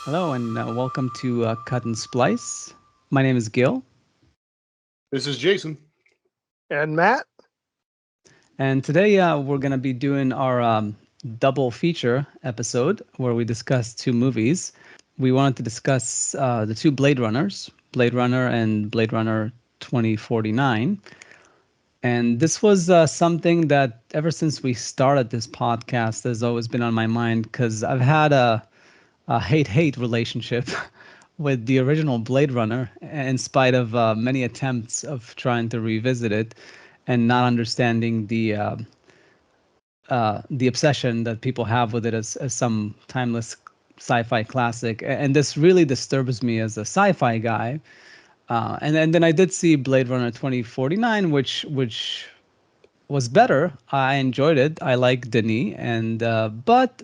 Hello and welcome to Cut and Splice. My name is Gil, This is Jason. And Matt, and today we're going to be doing our double feature episode where we discuss two movies. We wanted to discuss the two Blade Runners, Blade Runner and Blade Runner 2049. And this was something that ever since we started this podcast has always been on my mind because I've had a hate-hate relationship with the original Blade Runner, in spite of many attempts of trying to revisit it, and not understanding the obsession that people have with it as some timeless sci-fi classic. And this really disturbs me as a sci-fi guy. And then I did see Blade Runner 2049, which was better. I enjoyed it. I like Denis, and but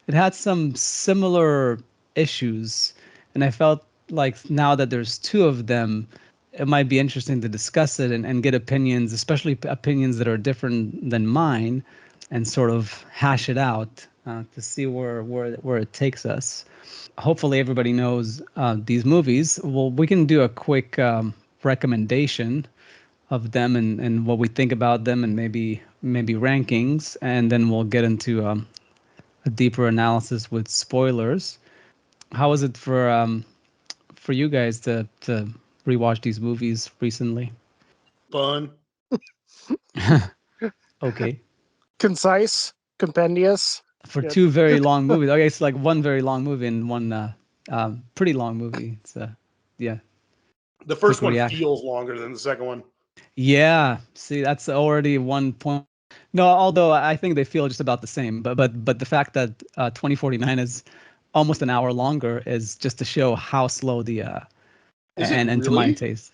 it had some similar issues, and I felt like now that there's two of them, it might be interesting to discuss it and get opinions, especially opinions that are different than mine, and sort of hash it out to see where it takes us. Hopefully, everybody knows these movies. Well, we can do a quick recommendation of them and what we think about them, and maybe rankings, and then we'll get into a deeper analysis with spoilers. How was it for you guys to rewatch these movies recently? Fun. Okay. concise, compendious. For Yeah. two very long movies. Okay, it's like one very long movie and one pretty long movie. It's yeah, The quick first one reaction. feels longer than the second one. Yeah, see, that's already one point. No, although I think they feel just about the same, but the fact that 2049 is almost an hour longer is just to show how slow the Is it and to my really? taste.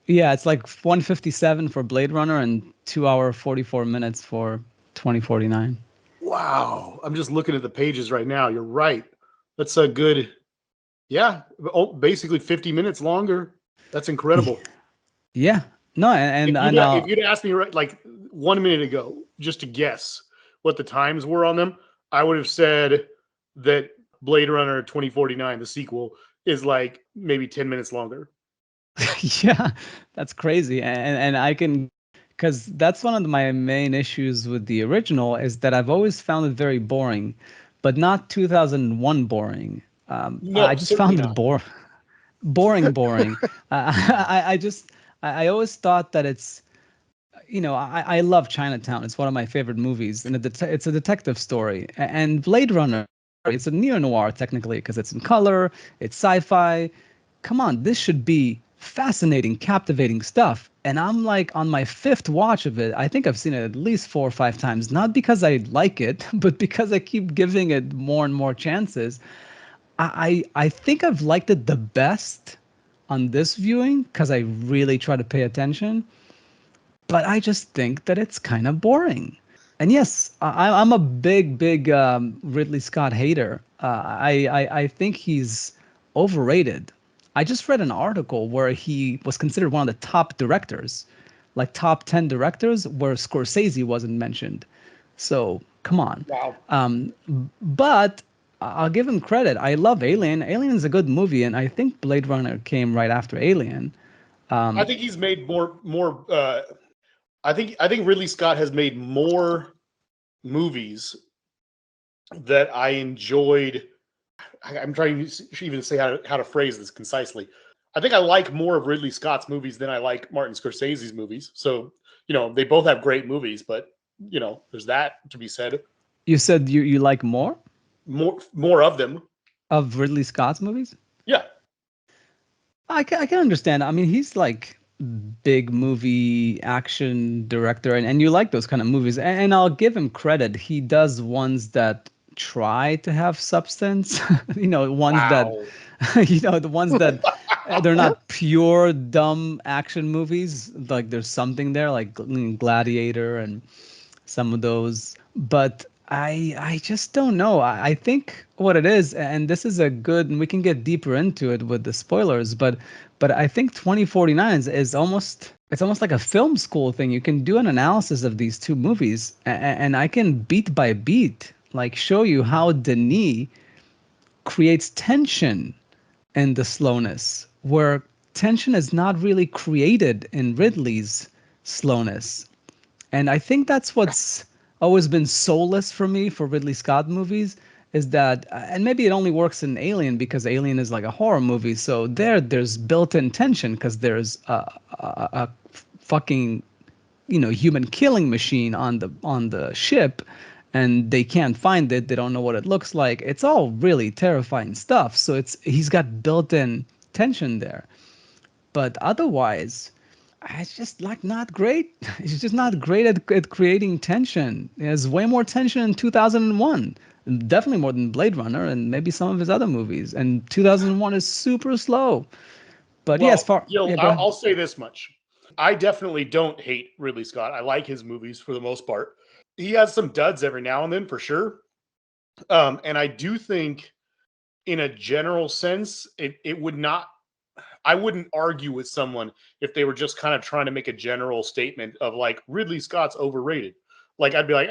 Yeah, it's like 157 for Blade Runner and 2 hour 44 minutes for 2049. Wow. I'm just looking at the pages right now. You're right. That's a good, yeah, basically 50 minutes longer. That's incredible. Yeah, no, and If you'd asked me right like 1 minute ago, just to guess what the times were on them, I would have said that Blade Runner 2049, the sequel, is like maybe 10 minutes longer. yeah, that's crazy, and I can, because that's one of my main issues with the original is that I've always found it very boring, but not 2001 boring. I No, just certainly found it not. boring. I just I always thought that I love Chinatown. It's one of my favorite movies, and it's a detective story. And Blade Runner, it's a neo noir technically because it's in color, it's sci-fi. Come on, this should be fascinating, captivating stuff. And I'm like on my fifth watch of it. I think I've seen it at least 4 or 5 times, not because I like it, but because I keep giving it more and more chances. I think I've liked it the best on this viewing because I really try to pay attention, but I just think that it's kind of boring. And yes, I'm a big Ridley Scott hater. I think he's overrated. I just read an article where he was considered one of the top directors, like top 10 directors, where Scorsese wasn't mentioned. So come on. Wow. But I'll give him credit. I love Alien. Alien is a good movie, and I think Blade Runner came right after Alien. I think he's made more I think Ridley Scott has made more movies that I enjoyed. I'm trying to even say how to phrase this concisely. I think I like more of Ridley Scott's movies than I like Martin Scorsese's movies. So, they both have great movies, but there's that to be said. You said you like more More of them. of Ridley Scott's movies? Yeah. I can understand. I mean, he's like big movie action director, and you like those kind of movies. And I'll give him credit. He does ones that try to have substance. Ones that, Wow. the ones that they're not pure dumb action movies. Like there's something there, like Gladiator and some of those. But I just don't know. I think what it is, and this is a good, and we can get deeper into it with the spoilers, but I think 2049 is almost, it's almost like a film school thing. You can do an analysis of these two movies, and I can beat by beat like show you how Denis creates tension in the slowness, where tension is not really created in Ridley's slowness. And I think that's what's always been soulless for me for Ridley Scott movies is that, and maybe it only works in Alien because Alien is like a horror movie. So there's built-in tension because there's a fucking, human killing machine on the ship, and they can't find it. They don't know what it looks like. It's all really terrifying stuff. So he's got built-in tension there. But otherwise, it's just like not great. It's just not great at creating tension. There's way more tension in 2001, definitely more than Blade Runner and maybe some of his other movies. And 2001 is super slow. But yeah, as far yeah, go ahead. I'll say this much: I definitely don't hate Ridley Scott. I like his movies for the most part. He has some duds every now and then, for sure. And I do think, in a general sense, it would not. I wouldn't argue with someone if they were just kind of trying to make a general statement of like Ridley Scott's overrated. Like I'd be like,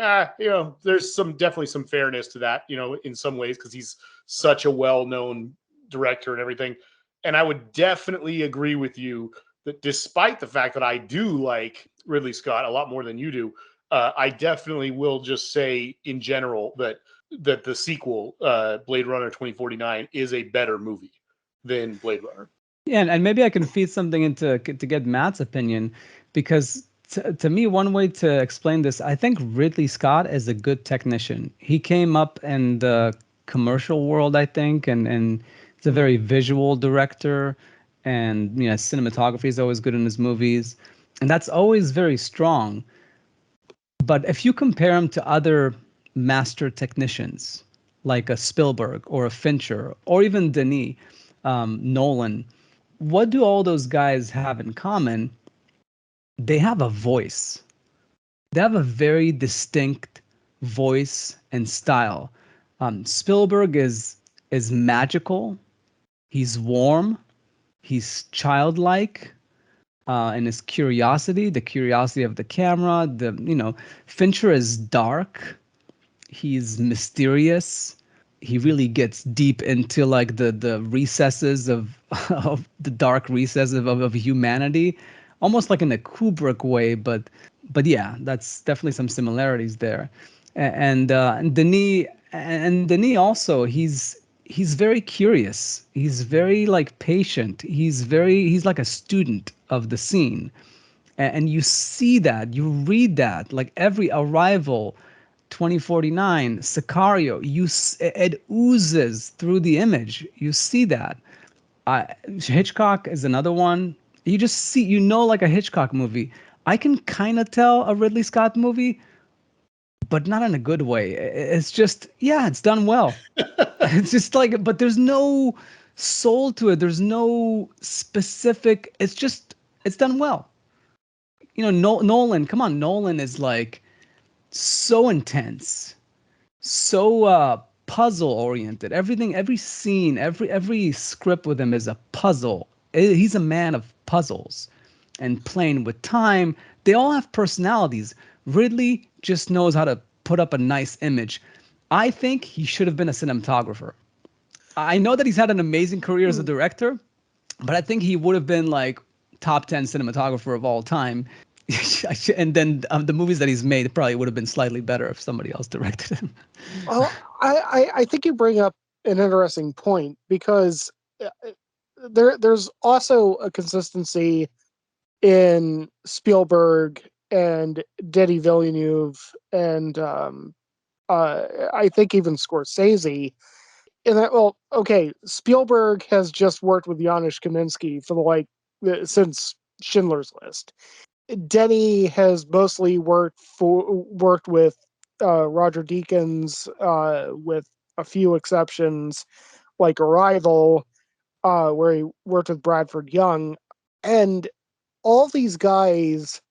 there's definitely some fairness to that, in some ways because he's such a well-known director and everything. And I would definitely agree with you that despite the fact that I do like Ridley Scott a lot more than you do, I definitely will just say in general that the sequel, Blade Runner 2049, is a better movie than Blade Runner. Yeah, and maybe I can feed something into to get Matt's opinion, because to me, one way to explain this, I think Ridley Scott is a good technician. He came up in the commercial world, I think, and he's a very visual director, and cinematography is always good in his movies, and that's always very strong. But if you compare him to other master technicians, like a Spielberg or a Fincher or even Denis, Nolan, what do all those guys have in common? They have a voice. They have a very distinct voice and style. Spielberg is magical. He's warm. He's childlike in his curiosity, the curiosity of the camera. Fincher is dark. He's mysterious. He really gets deep into like the recesses of of the dark recesses of humanity, almost like in a Kubrick way. But yeah, that's definitely some similarities there. And Denis also, he's very curious. He's very like patient. He's like a student of the scene, and you see that, you read that, like every Arrival, 2049, Sicario, it oozes through the image. You see that. Hitchcock is another one. You just see, like a Hitchcock movie. I can kind of tell a Ridley Scott movie, but not in a good way. It's just, yeah, it's done well. It's just like, but there's no soul to it. There's no specific, it's done well. Nolan, come on, Nolan is like so intense, so puzzle oriented. Everything, every scene, every script with him is a puzzle. He's a man of puzzles and playing with time. They all have personalities. Ridley just knows how to put up a nice image. I think he should have been a cinematographer. I know that he's had an amazing career as a director, but I think he would have been like top 10 cinematographer of all time. And then the movies that he's made probably would have been slightly better if somebody else directed him. Well, I think you bring up an interesting point, because there's also a consistency in Spielberg and Denis Villeneuve and I think even Scorsese. In that, well, okay, Spielberg has just worked with Janusz Kaminski for since Schindler's List. Denny has mostly worked with Roger Deakins, with a few exceptions, like Arrival, where he worked with Bradford Young, and all these guys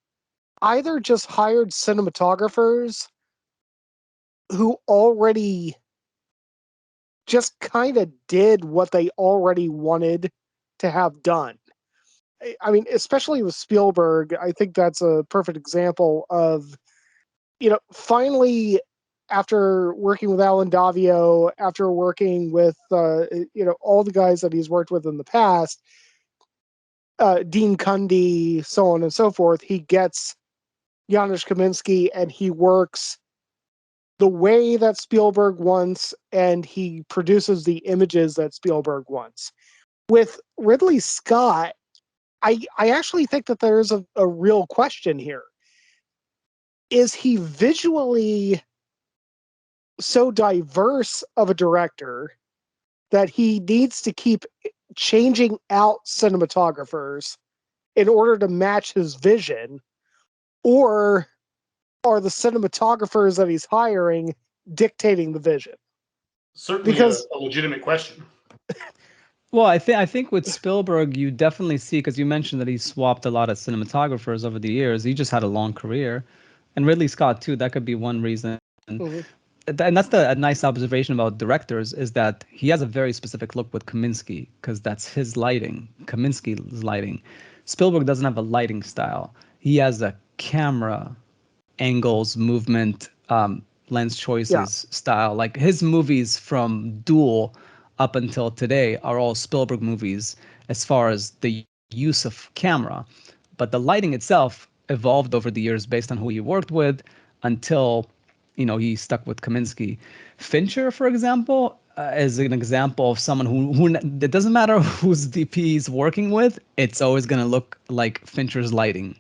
either just hired cinematographers who already just kind of did what they already wanted to have done. I mean, especially with Spielberg, I think that's a perfect example of, finally after working with Alan Davio, after working with all the guys that he's worked with in the past, Dean Cundey, so on and so forth, he gets Janusz Kaminski and he works the way that Spielberg wants, and he produces the images that Spielberg wants. With Ridley Scott, I actually think that there's a real question here. Is he visually so diverse of a director that he needs to keep changing out cinematographers in order to match his vision? Or are the cinematographers that he's hiring dictating the vision? Certainly Because a legitimate question. Well, I think with Spielberg, you definitely see, because you mentioned that he swapped a lot of cinematographers over the years. He just had a long career, and Ridley Scott too. That could be one reason. Mhm. And that's a nice observation about directors, is that he has a very specific look with Kaminsky, because that's his lighting, Kaminsky's lighting. Spielberg doesn't have a lighting style. He has a camera angles, movement, lens Yeah, choices style. Like his movies from Duel up until today are all Spielberg movies as far as the use of camera. But the lighting itself evolved over the years based on who he worked with until, he stuck with Kaminsky. Fincher, for example, is an example of someone who it doesn't matter whose DP he's working with, it's always going to look like Fincher's lighting.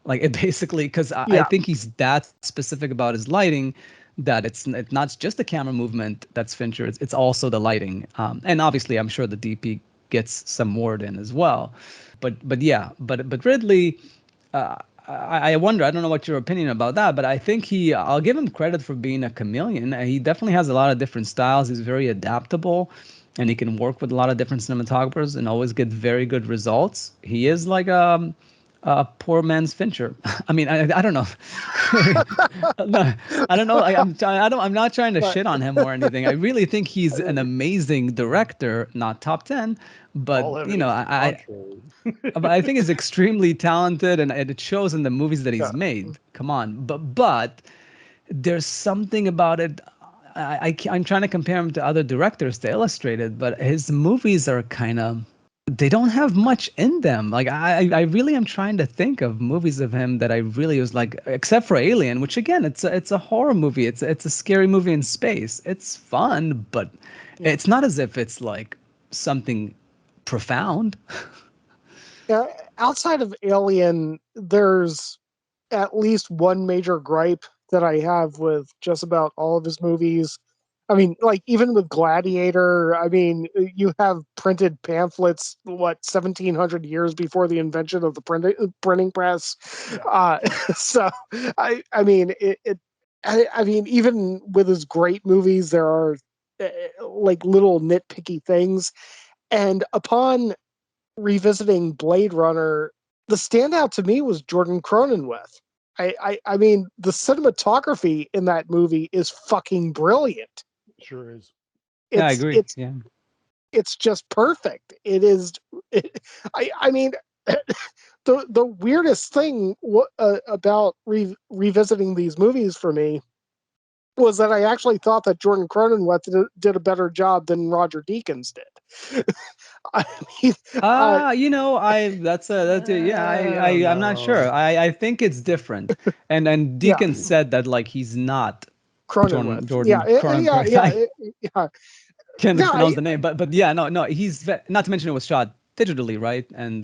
Like it basically, because I yeah, think he's that specific about his lighting that it's not just the camera movement that's Fincher, it's also the lighting. And obviously, I'm sure the DP gets some word in as well. But yeah, but Ridley, I wonder. I don't know what your opinion about that, but I think I'll give him credit for being a chameleon. He definitely has a lot of different styles. He's very adaptable, and he can work with a lot of different cinematographers and always get very good results. He is like poor man's Fincher. I mean, I don't know. No, I don't know. I'm not trying to but shit on him or anything. I really think he's an amazing director, not top 10, but All evidence to the contrary. but I think he's extremely talented, and it shows in the movies that yeah, he's made. Come on, but there's something about it. I'm trying to compare him to other directors to illustrate it, but his movies are kind of, they don't have much in them. Like I really am trying to think of movies of him that I really was like, except for Alien, which again, it's a horror movie. It's a scary movie in space. It's fun, but yeah, it's not as if it's like something profound. yeah. Outside of Alien, there's at least one major gripe that I have with just about all of his movies. I mean, like even with Gladiator, I mean, you have printed pamphlets, what, 1700 years before the invention of the printing press. Yeah. So, I mean, I mean, even with his great movies, there are like little nitpicky things. And upon revisiting Blade Runner, the standout to me was Jordan Cronenweth. I mean, the cinematography in that movie is fucking brilliant. Sure is. Yeah, I It's agree. it's Yeah. it's just perfect. It is. I mean, the weirdest thing about revisiting these movies for me was that I actually thought that Jordan Cronenweth did a better job than Roger Deakins did. I mean, Yeah, I don't I'm not sure. know. I think it's different. And yeah, Deacon said that like he's not Cronenweth. Yeah, Jordan Cronenberg. yeah, I yeah. can't No, pronounce the name, but yeah, no, not to mention it was shot digitally, right? And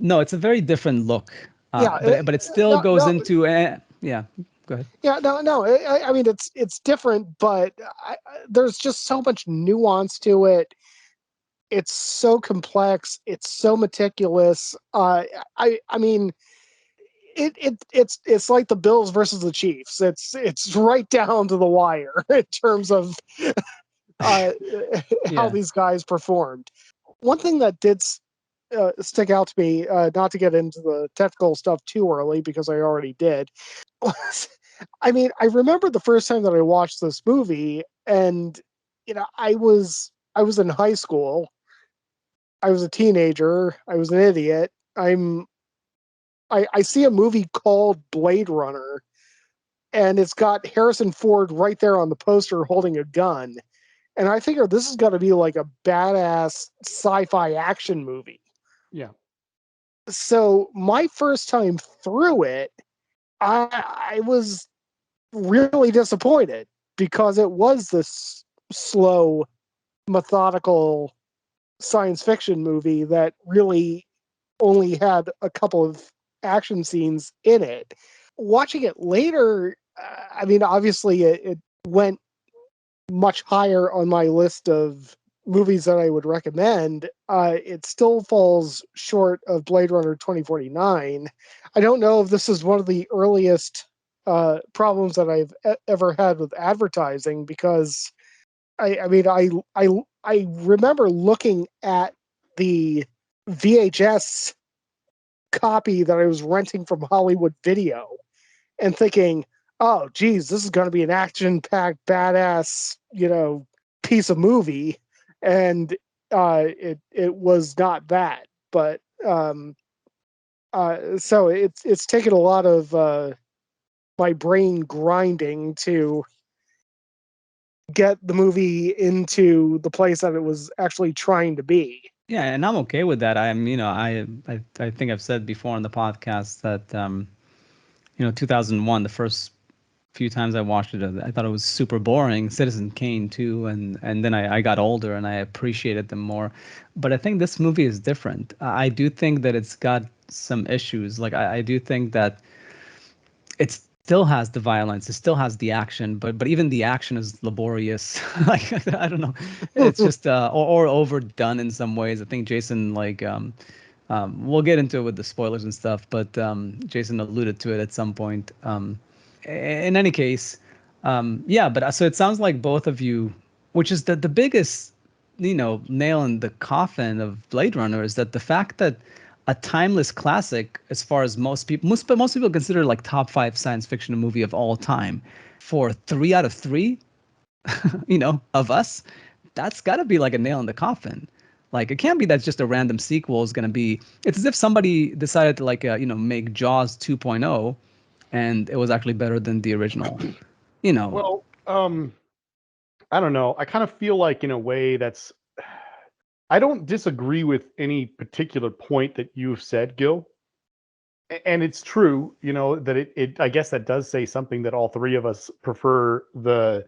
no, it's a very different look. yeah, But it still no, goes no, into yeah. Go ahead. yeah, no. I mean, it's different, but there's just so much nuance to it. It's so complex. It's so meticulous. I mean, it's like the Bills versus the Chiefs. It's right down to the wire in terms of uh, how Yeah. these guys performed. One thing that did stick out to me, not to get into the technical stuff too early because I already did, was, I mean, I remember the first time that I watched this movie, and I was in high school. I was a teenager. I was an idiot. I see a movie called Blade Runner, and it's got Harrison Ford right there on the poster holding a gun. And I figure this is going to be like a badass sci-fi action movie. Yeah. So my first time through it, I was really disappointed because it was this slow, methodical science fiction movie that really only had a couple of action scenes in it. Watching it later, I mean, obviously it went much higher on my list of movies that I would recommend. It still falls short of Blade Runner 2049. I don't know if this is one of the earliest problems that I've ever had with advertising, because I remember looking at the VHS copy that I was renting from Hollywood Video and thinking, oh, geez, this is going to be an action-packed, badass, piece of movie, and it was not that. But so it's taken a lot of my brain grinding to get the movie into the place that it was actually trying to be. Yeah, and I'm okay with that. I think I've said before on the podcast that 2001, the first few times I watched it, I thought it was super boring. Citizen Kane too, and then I got older and I appreciated them more. But I think this movie is different. I do think that it's got some issues. Like I do think that it still has the violence, it still has the action, but even the action is laborious. Like I don't know, it's just or overdone in some ways. I think Jason we'll get into it with the spoilers and stuff, but Jason alluded to it at some point. In any case, yeah, but so it sounds like both of you, which is the biggest, nail in the coffin of Blade Runner, is that the fact that a timeless classic, as far as most people consider like top 5 science fiction movie of all time, for 3 out of 3, of us, that's got to be like a nail in the coffin. Like it can't be that just a random sequel is going to be. It's as if somebody decided to make Jaws 2.0, and it was actually better than the original. Well, I don't know. I kind of feel like in a way that's I don't disagree with any particular point that you've said, Gil. And it's true, that it I guess that does say something that all three of us prefer the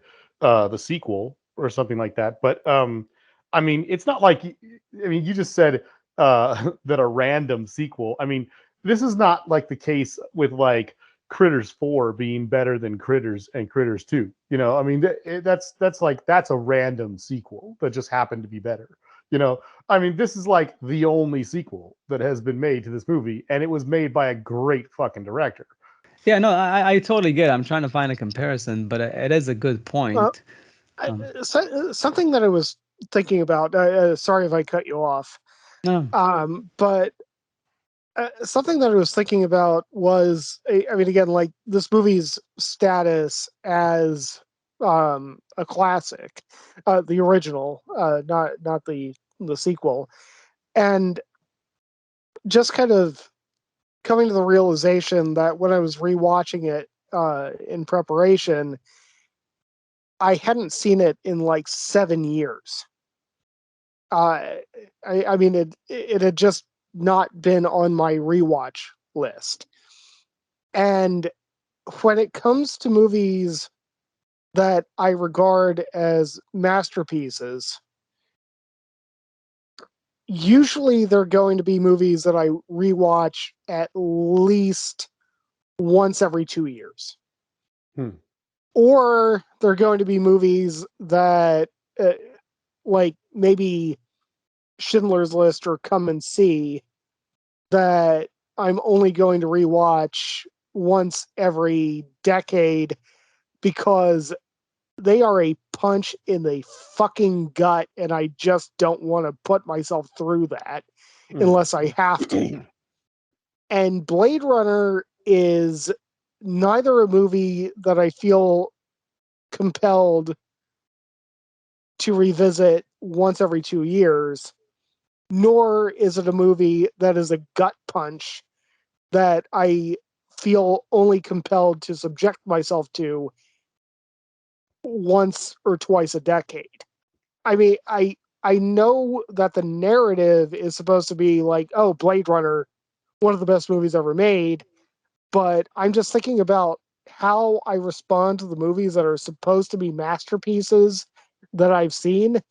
sequel or something like that. But I mean, it's not like you just said that a random sequel. I mean, this is not like the case with like Critters 4 being better than Critters and Critters 2. I mean, that's a random sequel that just happened to be better. I mean, this is like the only sequel that has been made to this movie, and it was made by a great fucking director. Yeah, no, I totally get it. I'm trying to find a comparison, but it is a good point. Something that I was thinking about, sorry if I cut you off, No. but something that I was thinking about was, I mean, again, like this movie's status as a classic, the original, not the sequel, and just kind of coming to the realization that when I was rewatching it in preparation, I hadn't seen it in like 7 years. I mean, it had just not been on my rewatch list. And when it comes to movies that I regard as masterpieces, usually they're going to be movies that I rewatch at least once every 2 years. Or they're going to be movies that like maybe Schindler's List or Come and See, that I'm only going to rewatch once every decade because they are a punch in the fucking gut, and I just don't want to put myself through that unless I have to. And Blade Runner is neither a movie that I feel compelled to revisit once every 2 years, nor is it a movie that is a gut punch that I feel only compelled to subject myself to once or twice a decade. I mean, I know that the narrative is supposed to be like, oh, Blade Runner, one of the best movies ever made, but I'm just thinking about how I respond to the movies that are supposed to be masterpieces that I've seen,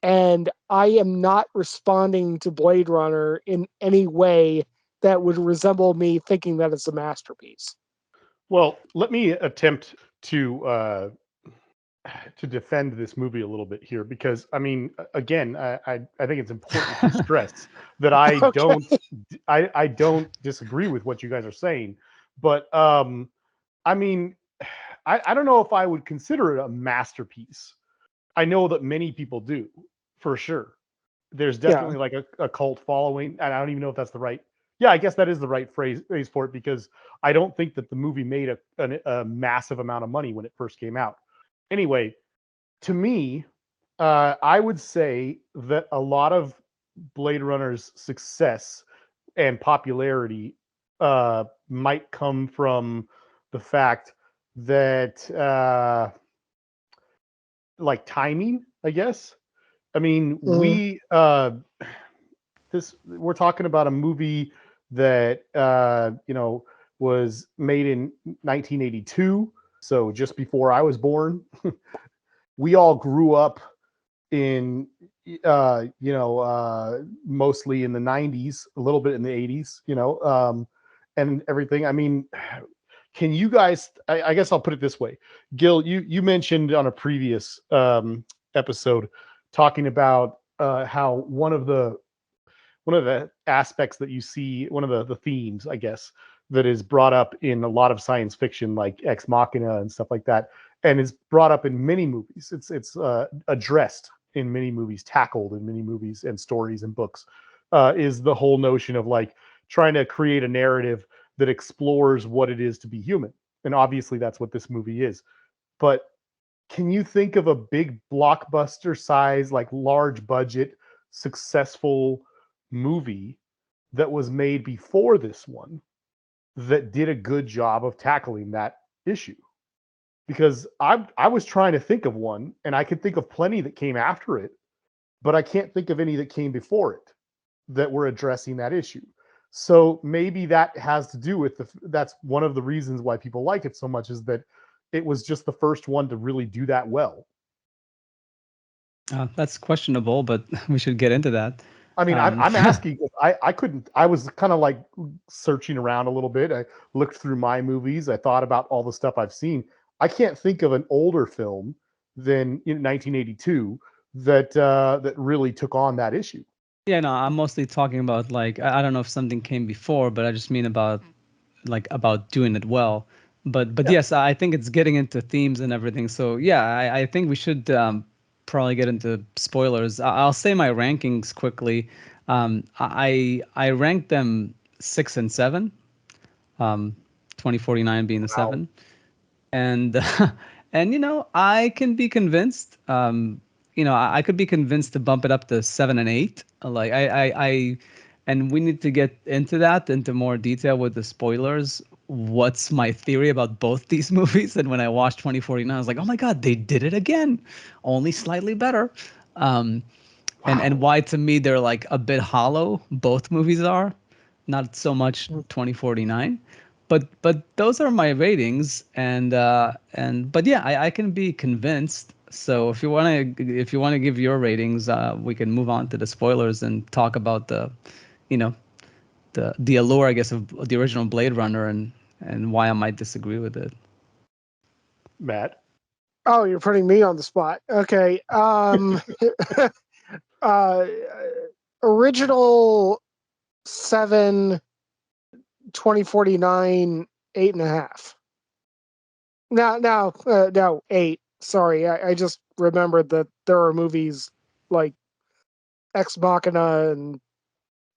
and I am not responding to Blade Runner in any way that would resemble me thinking that it's a masterpiece. Well, let me attempt to defend this movie a little bit here, because I mean, again, I think it's important to stress that Okay. I don't disagree with what you guys are saying, but I mean, I don't know if I would consider it a masterpiece. I know that many people do, for sure. There's Yeah. definitely like a cult following, and I don't even know if that's the right. Yeah, I guess that is the right phrase for it, because I don't think that the movie made a massive amount of money when it first came out. Anyway, to me, I would say that a lot of Blade Runner's success and popularity might come from the fact that like timing, I guess. I mean, Mm. we're talking about a movie that was made in 1982, so just before I was born. We all grew up in mostly in the 90s, a little bit in the 80s, and everything. I mean, can you guys, I guess I'll put it this way. Gil, you mentioned on a previous episode talking about how one of the aspects that you see, one of the themes, I guess, that is brought up in a lot of science fiction, like Ex Machina and stuff like that, and is brought up in many movies. It's addressed in many movies, tackled in many movies and stories and books. Is the whole notion of like trying to create a narrative that explores what it is to be human, and obviously that's what this movie is. But can you think of a big blockbuster size, like large budget, successful movie that was made before this one that did a good job of tackling that issue? Because I was trying to think of one, and I could think of plenty that came after it, but I can't think of any that came before it that were addressing that issue. So maybe that has to do with that's one of the reasons why people like it so much, is that it was just the first one to really do that well. That's questionable, but we should get into that. I mean, I'm, Um, I'm asking. I couldn't. I was kind of like searching around a little bit. I looked through my movies. I thought about all the stuff I've seen. I can't think of an older film than in 1982 that really took on that issue. yeah, no, I'm mostly talking about like I don't know if something came before, but I just mean about doing it well. But Yeah. yes, I think it's getting into themes and everything. So yeah, I think we should probably get into spoilers. I'll say my rankings quickly. I ranked them 6 and 7. 2049 being the Wow. 7, and and I can be convinced. I could be convinced to bump it up to 7 and 8. Like and we need to get into more detail with the spoilers. What's my theory about both these movies? And when I watched 2049, I was like, oh my god, they did it again, only slightly better. Um, and Wow. why to me they're like a bit hollow. Both movies are, not so much 2049, but those are my ratings. And but yeah, I can be convinced. So if you want to give your ratings, we can move on to the spoilers and talk about you know the allure, I guess, of the original Blade Runner, and why I might disagree with it. Matt. Oh, you're putting me on the spot. Okay. uh, Original 7, 2049, 8.5. No, 8. Sorry, I just remembered that there are movies like Ex Machina and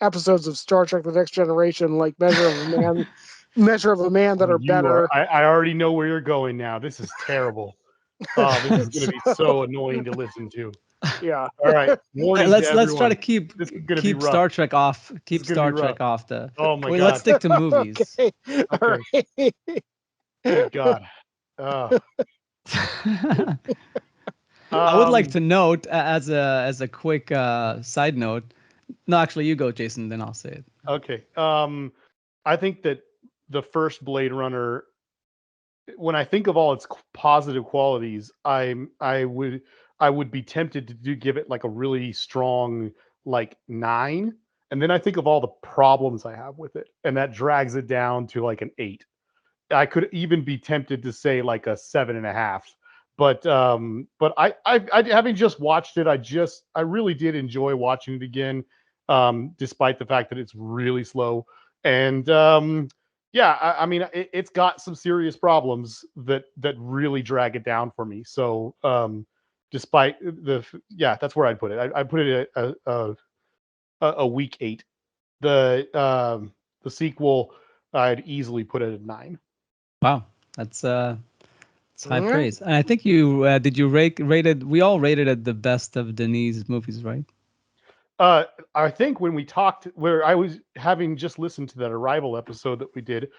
episodes of Star Trek: The Next Generation, like Measure of a Man, that Oh, are better. I already know where you're going now. This is terrible. Oh, this is going to be so annoying to listen to. Yeah. All right, warning to Let's everyone. try to keep This is going to be rough. Star Trek off. This Keep is gonna be Star Trek rough. off the. Oh my Wait, God. let's stick to movies. Okay. All Okay. right. Good God. I would like Um, to note as a quick side note. No, actually, you go, Jason. Then I'll say it. okay. I think that the first Blade Runner, when I think of all its positive qualities, I would be tempted to give it like a really strong like 9, and then I think of all the problems I have with it, and that drags it down to like an 8. I could even be tempted to say like a 7.5. But I having just watched it, I really did enjoy watching it again, despite the fact that it's really slow. And yeah, I mean, it's got some serious problems that really drag it down for me. So despite yeah, that's where I'd put it. I put it at a weak 8. The sequel, I'd easily put it at 9. Wow, that's high All right. praise. And I think you did you rated. We all rated it the best of Denis movies, right? I think when we talked, where I was having just listened to that Arrival episode that we did,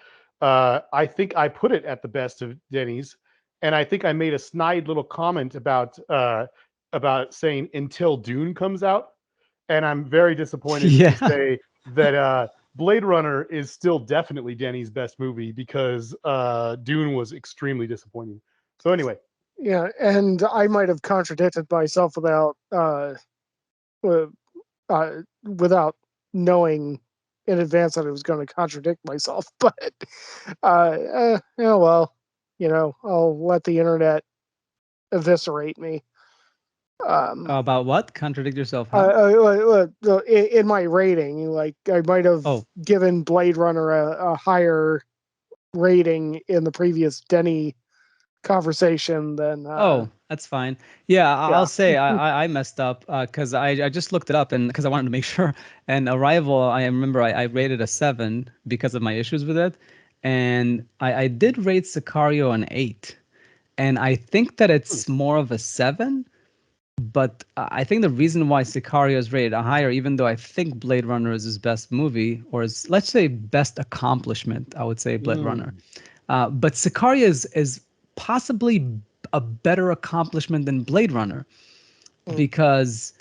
I think I put it at the best of Denny's, and I think I made a snide little comment about saying until Dune comes out, and I'm very disappointed to Yeah. say that Blade Runner is still definitely Denny's best movie because Dune was extremely disappointing. So anyway, Yeah, and I might have contradicted myself uh, without knowing in advance that I was going to contradict myself. But yeah, well, I'll let the internet eviscerate me. About what? Contradict yourself? How? In my rating, like I might have Oh, given Blade Runner a higher rating in the previous Denny conversation than oh, that's fine. Yeah, I'll yeah. say I messed up because I just looked it up and because I wanted to make sure. And Arrival, I remember I rated a 7 because of my issues with it, and I did rate Sicario an 8, and I think that it's more of a 7. But I think the reason why Sicario is rated higher, even though I think Blade Runner is his best movie, or his, let's say, best accomplishment, I would say Blade Runner. But Sicario is possibly a better accomplishment than Blade Runner Mm. because,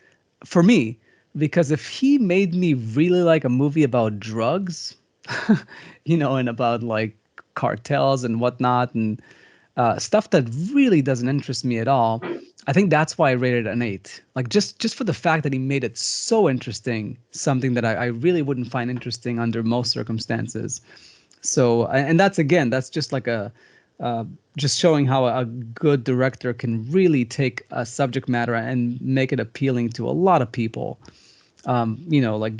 for me, because if he made me really like a movie about drugs, and about like cartels and whatnot, and stuff that really doesn't interest me at all. I think that's why I rated it an 8. Like just for the fact that he made it so interesting, something that I really wouldn't find interesting under most circumstances. So, and that's just like just showing how a good director can really take a subject matter and make it appealing to a lot of people. Like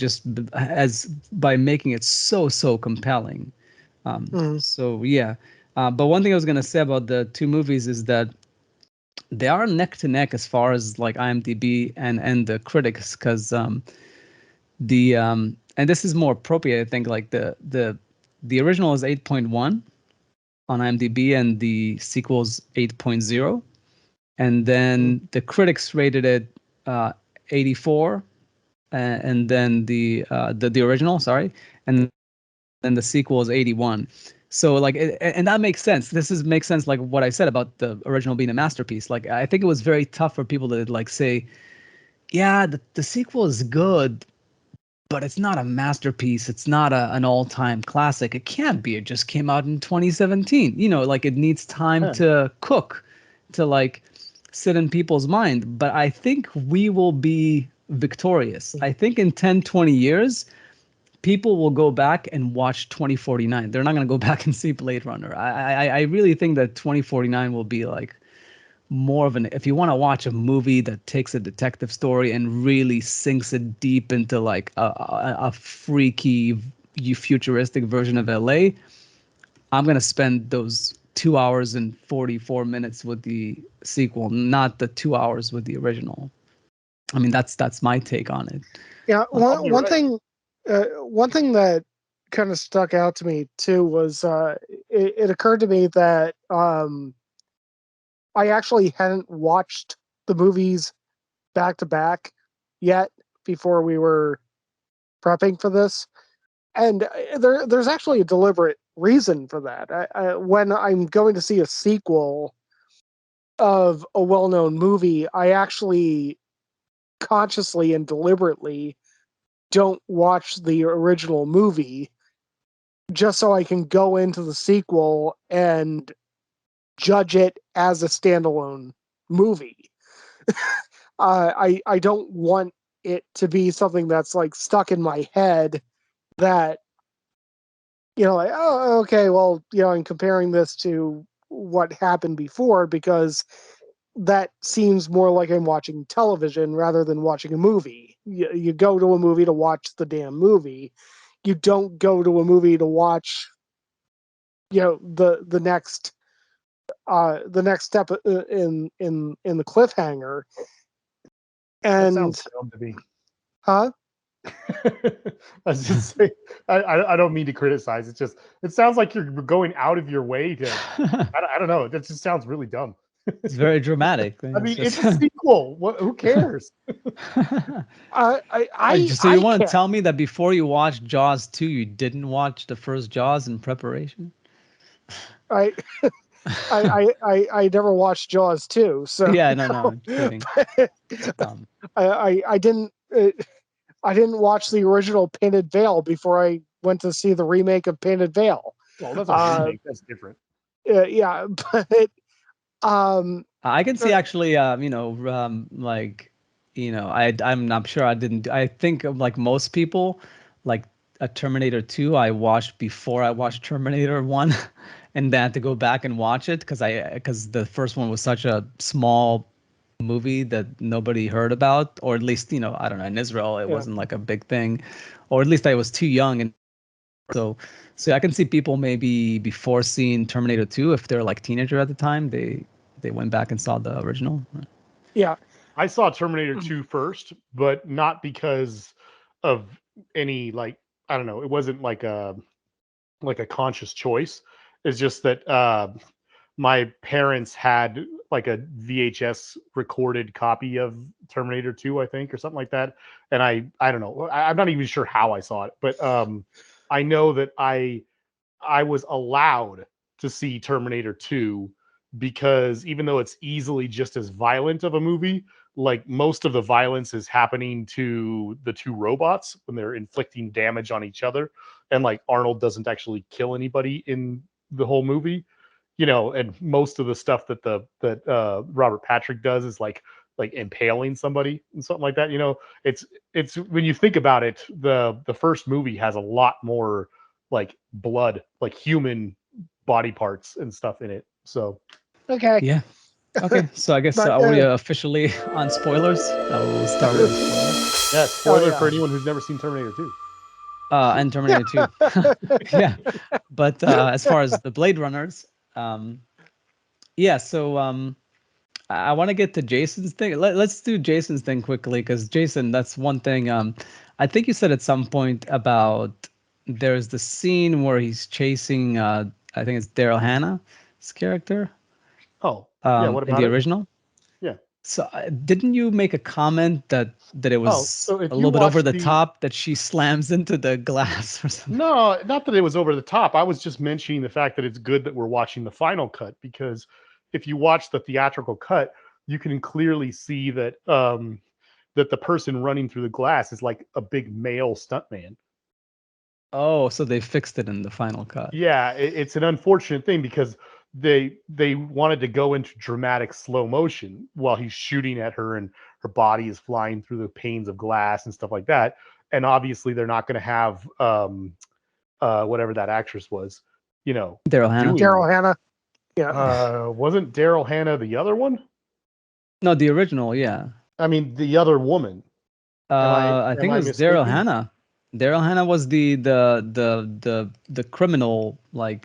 as by making it so compelling. Mm. So yeah, but one thing I was gonna say about the two movies is that they are neck to neck as far as like IMDb and the critics, because the and this is more appropriate, I think. Like the original is 8.1 on IMDb and the sequel is 8.0, and Mm. then the critics rated it 84, and then the original, sorry, and then the sequel is 81. So like and that makes sense. Makes sense, like what I said about the original being a masterpiece. Like I think it was very tough for people to like say, yeah, the sequel is good, but it's not a masterpiece. It's not an all-time classic. It can't be. It just came out in 2017. Like it needs time to cook, to like sit in people's mind. But I think we will be victorious. I think in 10, 20 years, people will go back and watch 2049. They're not going to go back and see Blade Runner. I really think that 2049 will be like more of an, if you want to watch a movie that takes a detective story and really sinks it deep into like a freaky futuristic version of LA, I'm going to spend those 2 hours and 44 minutes with the sequel, not the 2 hours with the original. I mean, that's my take on it. Yeah, I'll be one right. thing that kind of stuck out to me too was it occurred to me that I actually hadn't watched the movies back to back yet before we were prepping for this. And there's actually a deliberate reason for that. When I'm going to see a sequel of a well-known movie, I actually consciously and deliberately don't watch the original movie just so I can go into the sequel and judge it as a standalone movie. I don't want it to be something that's like stuck in my head that, like, oh, okay, well, I'm comparing this to what happened before, because that seems more like I'm watching television rather than watching a movie. You go to a movie to watch the damn movie. You don't go to a movie to watch, the next step in the cliffhanger. That And sounds dumb to me. huh? I was just saying, I don't mean to criticize. It sounds like you're going out of your way to. I don't know. That just sounds really dumb. It's very dramatic. I mean, it's a sequel. Who cares? So you want to can't. tell me that before you watched Jaws 2, you didn't watch the first Jaws in preparation? I never watched Jaws 2, so Yeah, no, I'm kidding. It's dumb. I didn't watch the original Painted Veil before I went to see the remake of Painted Veil. Well, that's a remake. That's different. Yeah, but I can see actually, I'm not sure I didn't. I think like most people, like a Terminator 2, I watched before I watched Terminator 1, and then had to go back and watch it because the first one was such a small movie that nobody heard about, or at least, I don't know, in Israel it wasn't like a big thing, or at least I was too young. And so I can see people maybe before seeing Terminator 2, if they're like teenager at the time, they went back and saw the original. Yeah. I saw Terminator 2 first, but not because of any, like, I don't know, it wasn't like a conscious choice. It's just that my parents had like a VHS recorded copy of Terminator 2, I think, or something like that. And I don't know. I'm not even sure how I saw it, but I know that I was allowed to see Terminator 2 because even though it's easily just as violent of a movie, like most of the violence is happening to the two robots when they're inflicting damage on each other. And like Arnold doesn't actually kill anybody in the whole movie, and most of the stuff that Robert Patrick does is like impaling somebody and something like that. It's when you think about it, the first movie has a lot more like blood, like human body parts and stuff in it. So Okay. Yeah. Okay. So I guess But, are we officially on spoilers? We'll start with spoilers. yeah, spoiler yeah. for anyone who's never seen Terminator 2. And Terminator 2. Yeah. But as far as the Blade Runners, yeah. So I want to get to Jason's thing. Let's do Jason's thing quickly, because Jason, that's one thing. I think you said at some point about there's the scene where he's chasing. I think it's Daryl Hannah's character. Oh, yeah. What In about the it? original? Yeah. So didn't you make a comment that it was so if a you little bit over watch the top, that she slams into the glass or something? No, not that it was over the top. I was just mentioning the fact that it's good that we're watching the final cut, because if you watch the theatrical cut, you can clearly see that that the person running through the glass is like a big male stuntman. Oh, so they fixed it in the final cut. Yeah, it's an unfortunate thing because they wanted to go into dramatic slow motion while he's shooting at her and her body is flying through the panes of glass and stuff like that. And obviously they're not going to have whatever that actress was, Daryl Hannah. Daryl Hannah. Yeah. wasn't Daryl Hannah the other one? No, the original, yeah. I mean, the other woman. I think it was mistaken? Daryl Hannah. Daryl Hannah was the criminal, like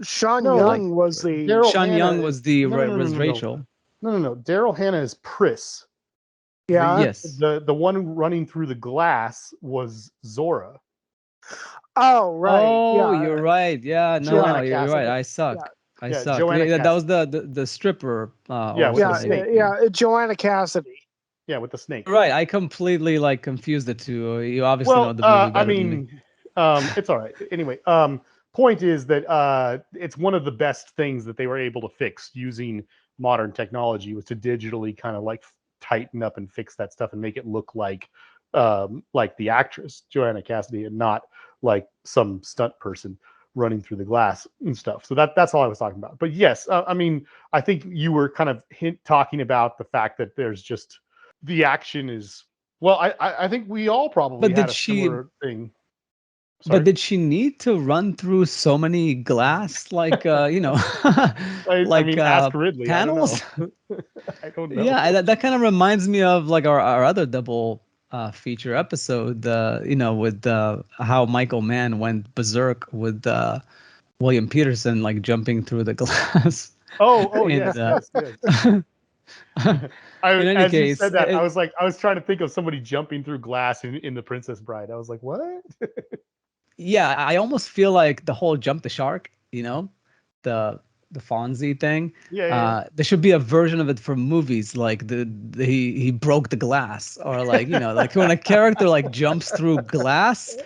Sean No, Young was the Daryl Sean Hannah Young is- was the no, no, no, was no, no. Rachel. No. Daryl Hannah is Pris. yeah. Yes. The one running through the glass was Zora. Oh right. Oh, yeah. you're right. Yeah, no, Gianna you're Cassidy. right. I suck. I Yeah, suck. Joanna Yeah, that was Cassidy. the stripper. Yeah, Or with Yeah, the whatever. snake. Joanna Cassidy. Yeah, with the snake. Right. I completely like confused the two. You obviously know Well, the movie I better than me. mean, it's all right. Anyway, point is that it's one of the best things that they were able to fix using modern technology was to digitally kind of like tighten up and fix that stuff and make it look like the actress Joanna Cassidy and not like some stunt person running through the glass and stuff. So that's all I was talking about. But yes, I mean, I think you were kind of talking about the fact that there's just the action is well, I think we all probably But had did a she? similar thing. But Sorry, did she need to run through so many glass, like I like mean, ask Ridley. I don't know. panels? I don't know. Yeah, that kind of reminds me of like our other double feature episode, with how Michael Mann went berserk with William Peterson like jumping through the glass. Oh, And yes, yes, yes. in any As you case, said that, I was trying to think of somebody jumping through glass in The Princess Bride. I was like, what? yeah, I almost feel like the whole jump the shark, the the Fonzie thing. Yeah, yeah, There should be a version of it for movies, like he broke the glass, or like like when a character like jumps through glass,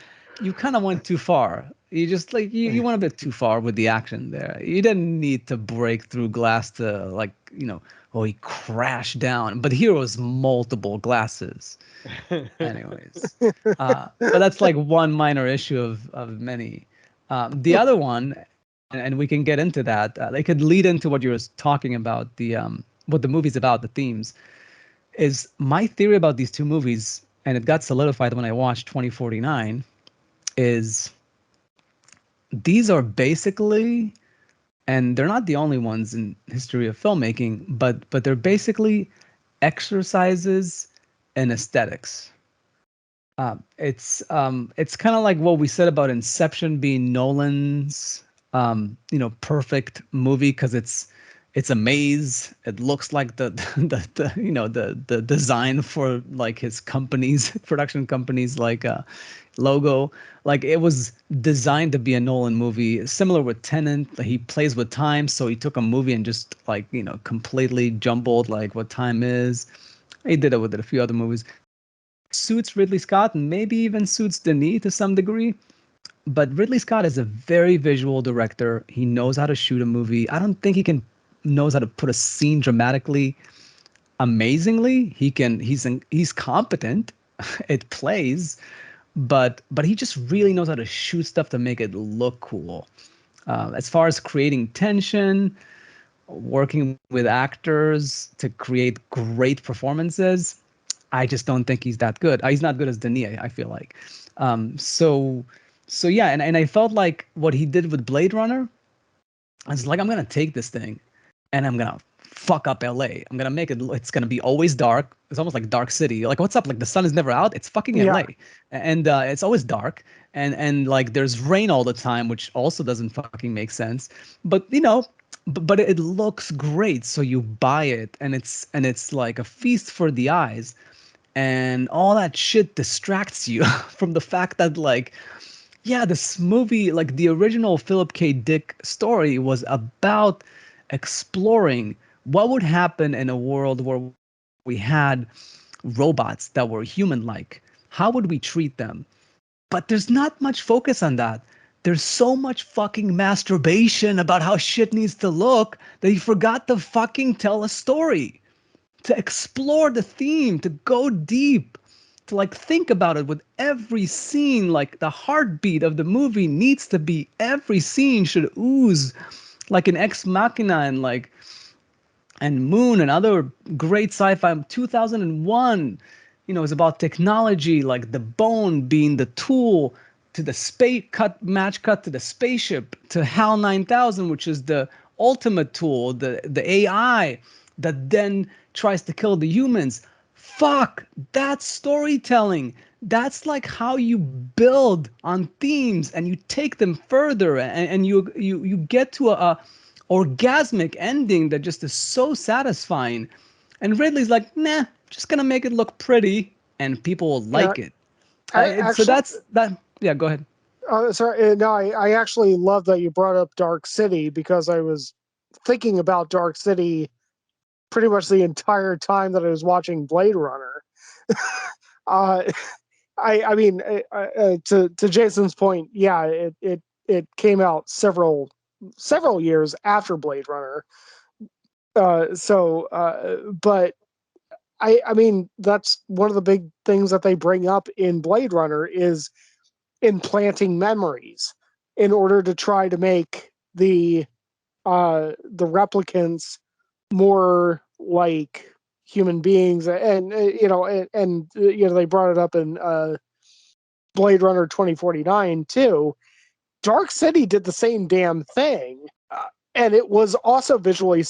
you kind of went too far. You just like you went a bit too far with the action there. You didn't need to break through glass to like oh, he crashed down. But here was multiple glasses. Anyways, but that's like one minor issue of many. The other one, and we can get into that. They could lead into what you were talking about, what the movie's about, the themes. Is my theory about these two movies, and it got solidified when I watched 2049. Is these are basically, and they're not the only ones in history of filmmaking, but they're basically exercises in aesthetics. It's kind of like what we said about Inception being Nolan's perfect movie because it's a maze. It looks like the design for like his company's production company's like logo. Like it was designed to be a Nolan movie. Similar with Tenet, he plays with time, so he took a movie and just like completely jumbled like what time is. He did it with a few other movies. Suits Ridley Scott and maybe even suits Denis to some degree. But Ridley Scott is a very visual director. He knows how to shoot a movie. I don't think he can knows how to put a scene dramatically amazingly. He's competent. It plays, but he just really knows how to shoot stuff to make it look cool. As far as creating tension, working with actors to create great performances, I just don't think he's that good. He's not good as Denis, I feel like. So yeah, and I felt like what he did with Blade Runner, I was like, I'm gonna take this thing and I'm gonna fuck up LA. I'm gonna make it's gonna be always dark. It's almost like Dark City. Like, what's up? Like the sun is never out. It's fucking Yeah. LA. And it's always dark. And like there's rain all the time, which also doesn't fucking make sense. But but it looks great, so you buy it, and it's like a feast for the eyes. And all that shit distracts you from the fact that like, yeah, this movie, like the original Philip K. Dick story, was about exploring what would happen in a world where we had robots that were human-like. How would we treat them? But there's not much focus on that. There's so much fucking masturbation about how shit needs to look that he forgot to fucking tell a story, to explore the theme, to go deep, to like think about it with every scene. Like the heartbeat of the movie needs to be, every scene should ooze like an Ex Machina and like and Moon and other great sci-fi. 2001, is about technology, like the bone being the tool to the match cut to the spaceship, to HAL 9000, which is the ultimate tool, the AI that then tries to kill the humans. Fuck, that's storytelling. That's like how you build on themes and you take them further, and you get to a orgasmic ending that just is so satisfying. And Ridley's like, nah, just gonna make it look pretty and people will like it. I So actually, that's that. Yeah, go ahead. sorry, no, I actually love that you brought up Dark City because I was thinking about Dark City pretty much the entire time that I was watching Blade Runner. uh, I mean, to Jason's point, yeah, it came out several years after Blade Runner. But I mean, that's one of the big things that they bring up in Blade Runner is implanting memories in order to try to make the replicants more like human beings, and they brought it up in Blade Runner 2049 too. Dark City did the same damn thing, and it was also visually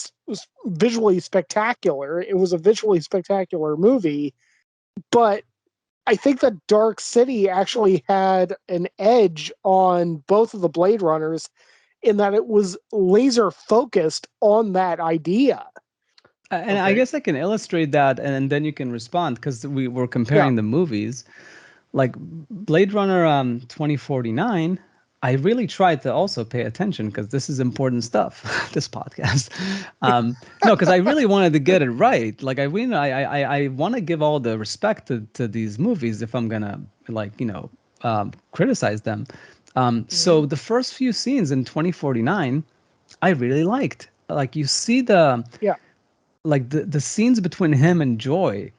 spectacular. It was a visually spectacular movie, but I think that Dark City actually had an edge on both of the Blade Runners in that it was laser focused on that idea. And I guess I can illustrate that, and then you can respond, because we were comparing the movies. Like Blade Runner 2049, I really tried to also pay attention, because this is important stuff, this podcast. No, because I really wanted to get it right. Like I want to give all the respect to these movies if I'm gonna criticize them. So the first few scenes in 2049, I really liked. Like you see the scenes between him and Joy,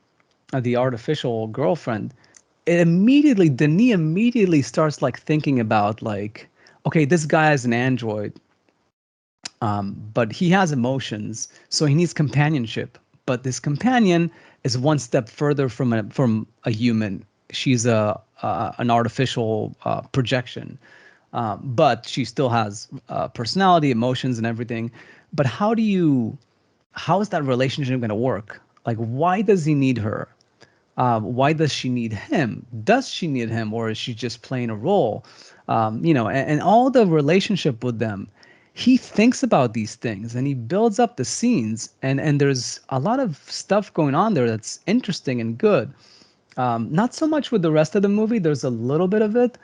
the artificial girlfriend. Denis immediately starts like thinking about like, okay, this guy is an android, but he has emotions, so he needs companionship. But this companion is one step further from a human. She's an artificial projection, but she still has personality, emotions, and everything. But how is that relationship going to work? Like, why does he need her? Why does she need him? Does she need him, or is she just playing a role? And all the relationship with them, he thinks about these things and he builds up the scenes, and there's a lot of stuff going on there that's interesting and good. Not so much with the rest of the movie. There's a little bit of it,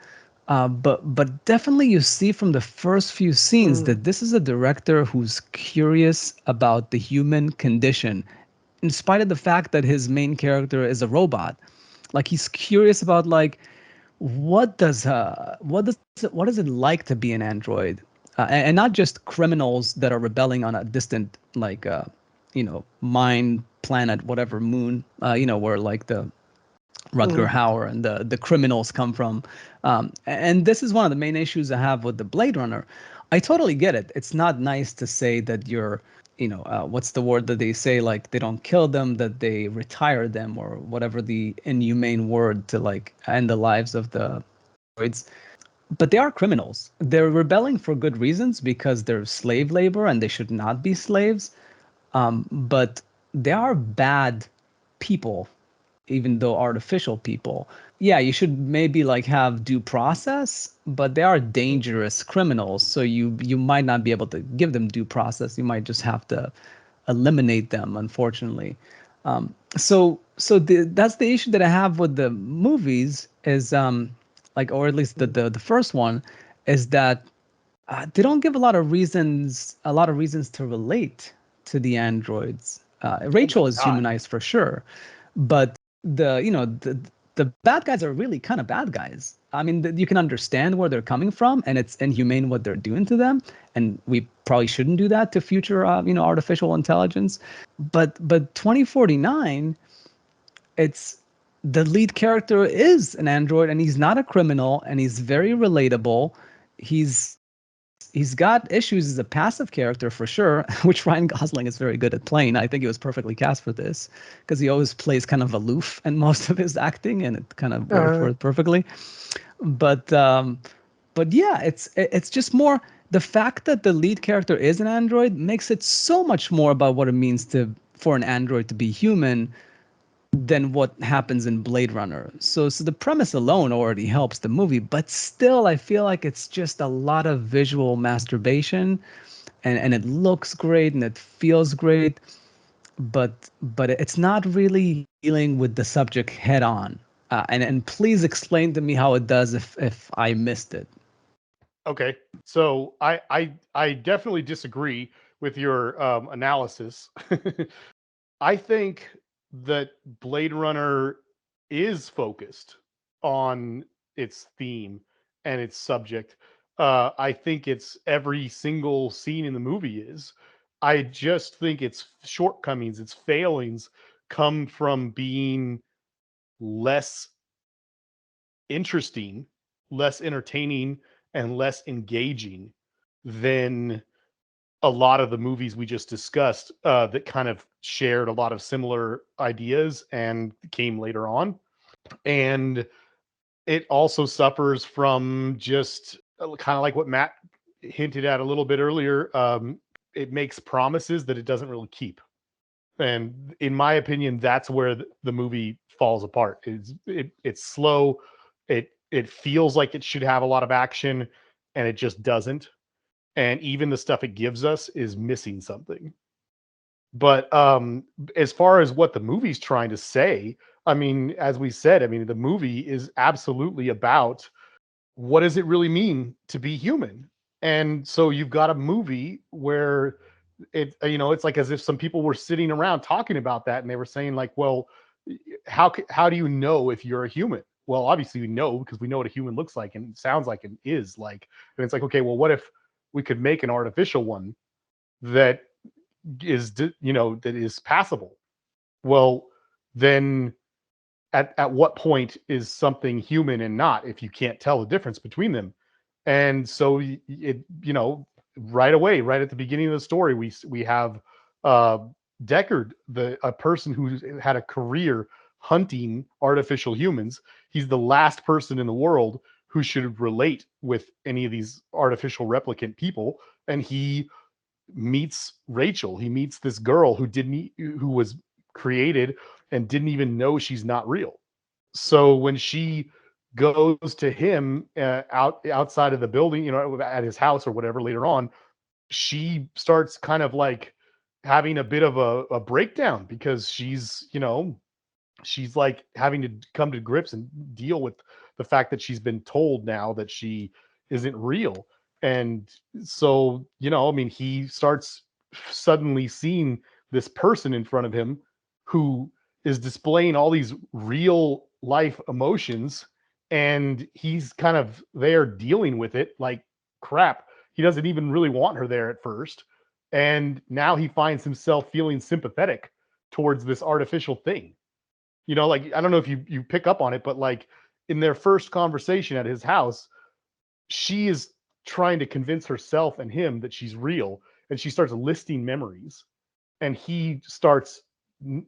but definitely you see from the first few scenes that this is a director who's curious about the human condition, in spite of the fact that his main character is a robot. Like he's curious about like what does it like to be an android, and not just criminals that are rebelling on a distant mine planet, whatever moon, where like the Rutger Hauer and the criminals come from. And this is one of the main issues I have with the Blade Runner. I totally get it. It's not nice to say that you're, what's the word that they say? Like they don't kill them, that they retire them, or whatever the inhumane word to like end the lives of the androids. But they are criminals. They're rebelling for good reasons because they're slave labor and they should not be slaves. But they are bad people, even though artificial people. Yeah, you should maybe like have due process, but they are dangerous criminals, so you might not be able to give them due process. You might just have to eliminate them, unfortunately. That's the issue that I have with the movies is or at least the first one, is that they don't give a lot of reasons to relate to the androids. Rachel is humanized for sure, but the bad guys are really kind of bad guys. I mean, you can understand where they're coming from, and it's inhumane what they're doing to them, and we probably shouldn't do that to future artificial intelligence. But 2049, it's the lead character is an android, and he's not a criminal, and he's very relatable. He's got issues as a passive character for sure, which Ryan Gosling is very good at playing. I think he was perfectly cast for this because he always plays kind of aloof in most of his acting, and it kind of worked for it perfectly. But yeah, it's just more the fact that the lead character is an android makes it so much more about what it means for an android to be human than what happens in Blade Runner. So the premise alone already helps the movie, but still I feel like it's just a lot of visual masturbation, and it looks great and it feels great, but it's not really dealing with the subject head on. And please explain to me how it does if I missed it. Okay, so I definitely disagree analysis. I think that Blade Runner is focused on its theme and its subject. I think it's every single scene in the movie is. I just think its shortcomings, its failings come from being less interesting, less entertaining, and less engaging than a lot of the movies we just discussed that kind of shared a lot of similar ideas and came later on. And it also suffers from just kind of like what Matt hinted at a little bit earlier. It makes promises that it doesn't really keep. And in my opinion, that's where the movie falls apart. It's slow. It feels like it should have a lot of action, and it just doesn't. And even the stuff it gives us is missing something. But as far as what the movie's trying to say, I mean, as we said, I mean, the movie is absolutely about what does it really mean to be human. And so you've got a movie where it's like as if some people were sitting around talking about that, and they were saying like, well, how do you know if you're a human? Well, obviously we know, because we know what a human looks like and sounds like and is like. And it's like, okay, well, what if we could make an artificial one that that is passable? Well, then at what point is something human and not, if you can't tell the difference between them? And so right away, right at the beginning of the story, we have uh Deckard, a person who had a career hunting artificial humans. He's the last person in the world who should relate with any of these artificial replicant people, and he meets Rachel. He meets this girl who was created and didn't even know she's not real. So when she goes to him outside of the building, at his house or whatever later on, she starts kind of like having a bit of a breakdown, because she's like having to come to grips and deal with the fact that she's been told now that she isn't real. And so, I mean, he starts suddenly seeing this person in front of him who is displaying all these real life emotions, and he's kind of there dealing with it like crap. He doesn't even really want her there at first. And now he finds himself feeling sympathetic towards this artificial thing. Like, I don't know if you pick up on it, but like in their first conversation at his house, she is trying to convince herself and him that she's real, and she starts listing memories, and he starts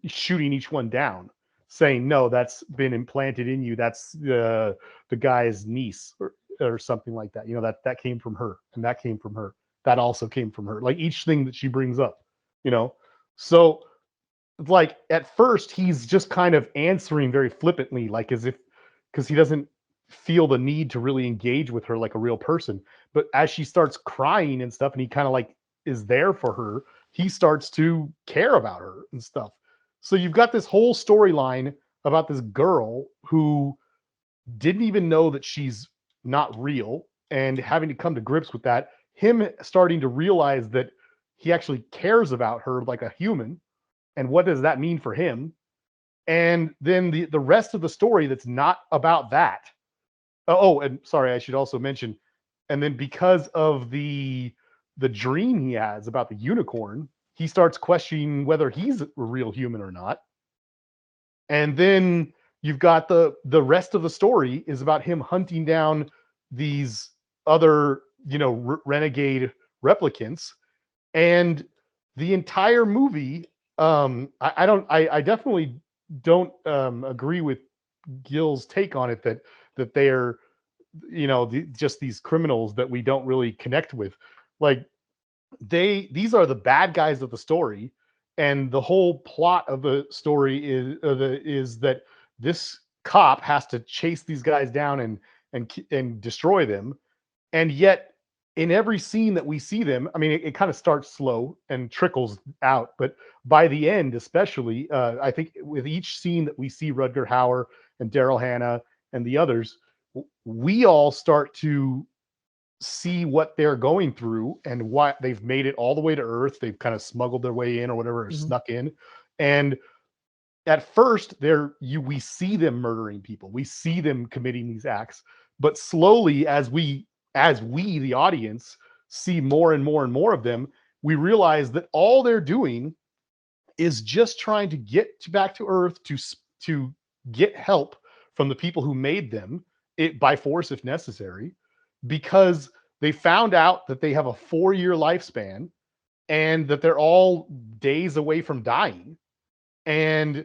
shooting each one down, saying, no, that's been implanted in you. That's the guy's niece, or something like that. That came from her, and that came from her. That also came from her. Like each thing that she brings up, so like at first he's just kind of answering very flippantly, like as if, because he doesn't feel the need to really engage with her like a real person. But as she starts crying and stuff, and he kind of like is there for her, he starts to care about her and stuff. So you've got this whole storyline about this girl who didn't even know that she's not real, and having to come to grips with that, him starting to realize that he actually cares about her like a human, and what does that mean for him? And then the rest of the story that's not about that. Oh, and sorry, I should also mention, and then because of the dream he has about the unicorn, he starts questioning whether he's a real human or not. And then you've got the rest of the story is about him hunting down these other, renegade replicants. And the entire movie, I definitely don't agree with Gil's take on it, that they're, just these criminals that we don't really connect with. Like, these are the bad guys of the story, and the whole plot of the story is that this cop has to chase these guys down and destroy them. And yet in every scene that we see them, I mean, it kind of starts slow and trickles out, but by the end, especially, I think with each scene that we see Rutger Hauer and Daryl Hannah and the others, we all start to see what they're going through and why they've made it all the way to Earth. They've kind of smuggled their way in or whatever, or snuck in. And at first we see them murdering people. We see them committing these acts, but slowly as we the audience see more and more and more of them, we realize that all they're doing is just trying to get back to Earth to get help from the people who made them, it by force if necessary, because they found out that they have a 4-year lifespan and that they're all days away from dying, and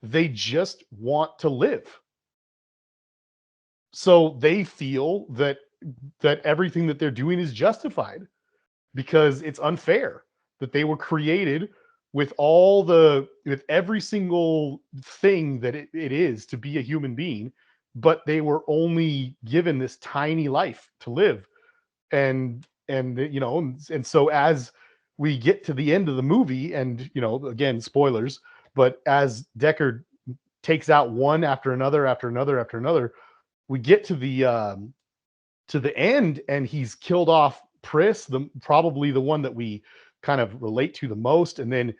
they just want to live. So they feel that everything that they're doing is justified because it's unfair that they were created with every single thing that it is to be a human being, but they were only given this tiny life to live. And so as we get to the end of the movie, and again, spoilers, but as Deckard takes out one after another after another after another, we get to the end, and he's killed off Pris, probably the one that we kind of relate to the most, and then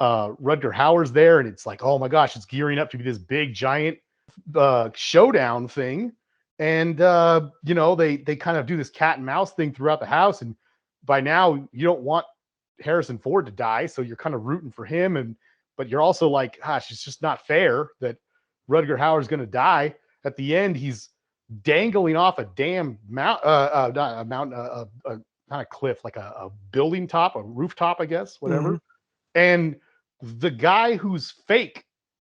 Rutger Hauer's there, and it's like, oh my gosh, it's gearing up to be this big giant showdown thing, and they kind of do this cat and mouse thing throughout the house, and by now you don't want Harrison Ford to die, so you're kind of rooting for him, but you're also like, gosh, it's just not fair that Rutger Hauer's going to die. At the end, he's dangling off a damn not a mountain, a kind of cliff, like a building top, a rooftop, I guess, whatever. Mm-hmm. And the guy who's fake,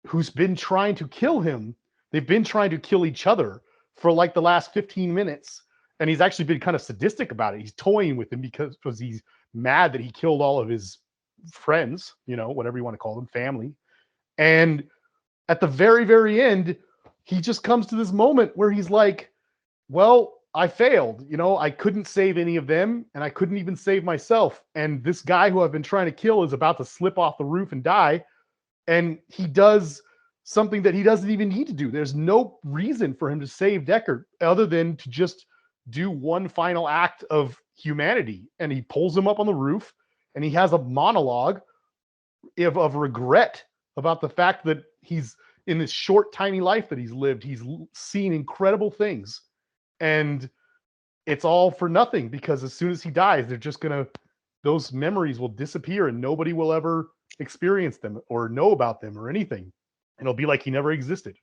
who's been trying to kill him, they've been trying to kill each other for like the last 15 minutes. And he's actually been kind of sadistic about it. He's toying with him because he's mad that he killed all of his friends, whatever you want to call them, family. And at the very, very end, he just comes to this moment where he's like, well, I failed. I couldn't save any of them, and I couldn't even save myself. And this guy who I've been trying to kill is about to slip off the roof and die. And he does something that he doesn't even need to do. There's no reason for him to save Deckard other than to just do one final act of humanity. And he pulls him up on the roof, and he has a monologue of regret about the fact that he's in this short, tiny life that he's lived. He's seen incredible things, and it's all for nothing, because as soon as he dies, those memories will disappear and nobody will ever experience them or know about them or anything. And it'll be like he never existed.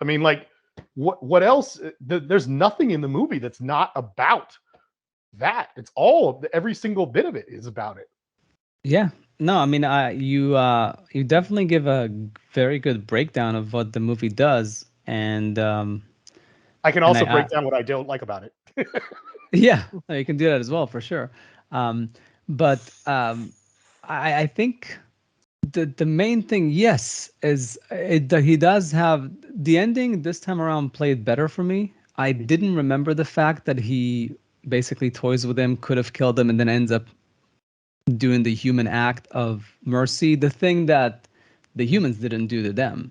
I mean, like, what else? There's nothing in the movie that's not about that. It's every single bit of it is about it. Yeah. No, I mean, you definitely give a very good breakdown of what the movie does, and I can also break down what I don't like about it. Yeah, you can do that as well, for sure. But I think the main thing, yes, is he does have the ending this time around played better for me. I didn't remember the fact that he basically toys with him, could have killed him, and then ends up doing the human act of mercy, the thing that the humans didn't do to them.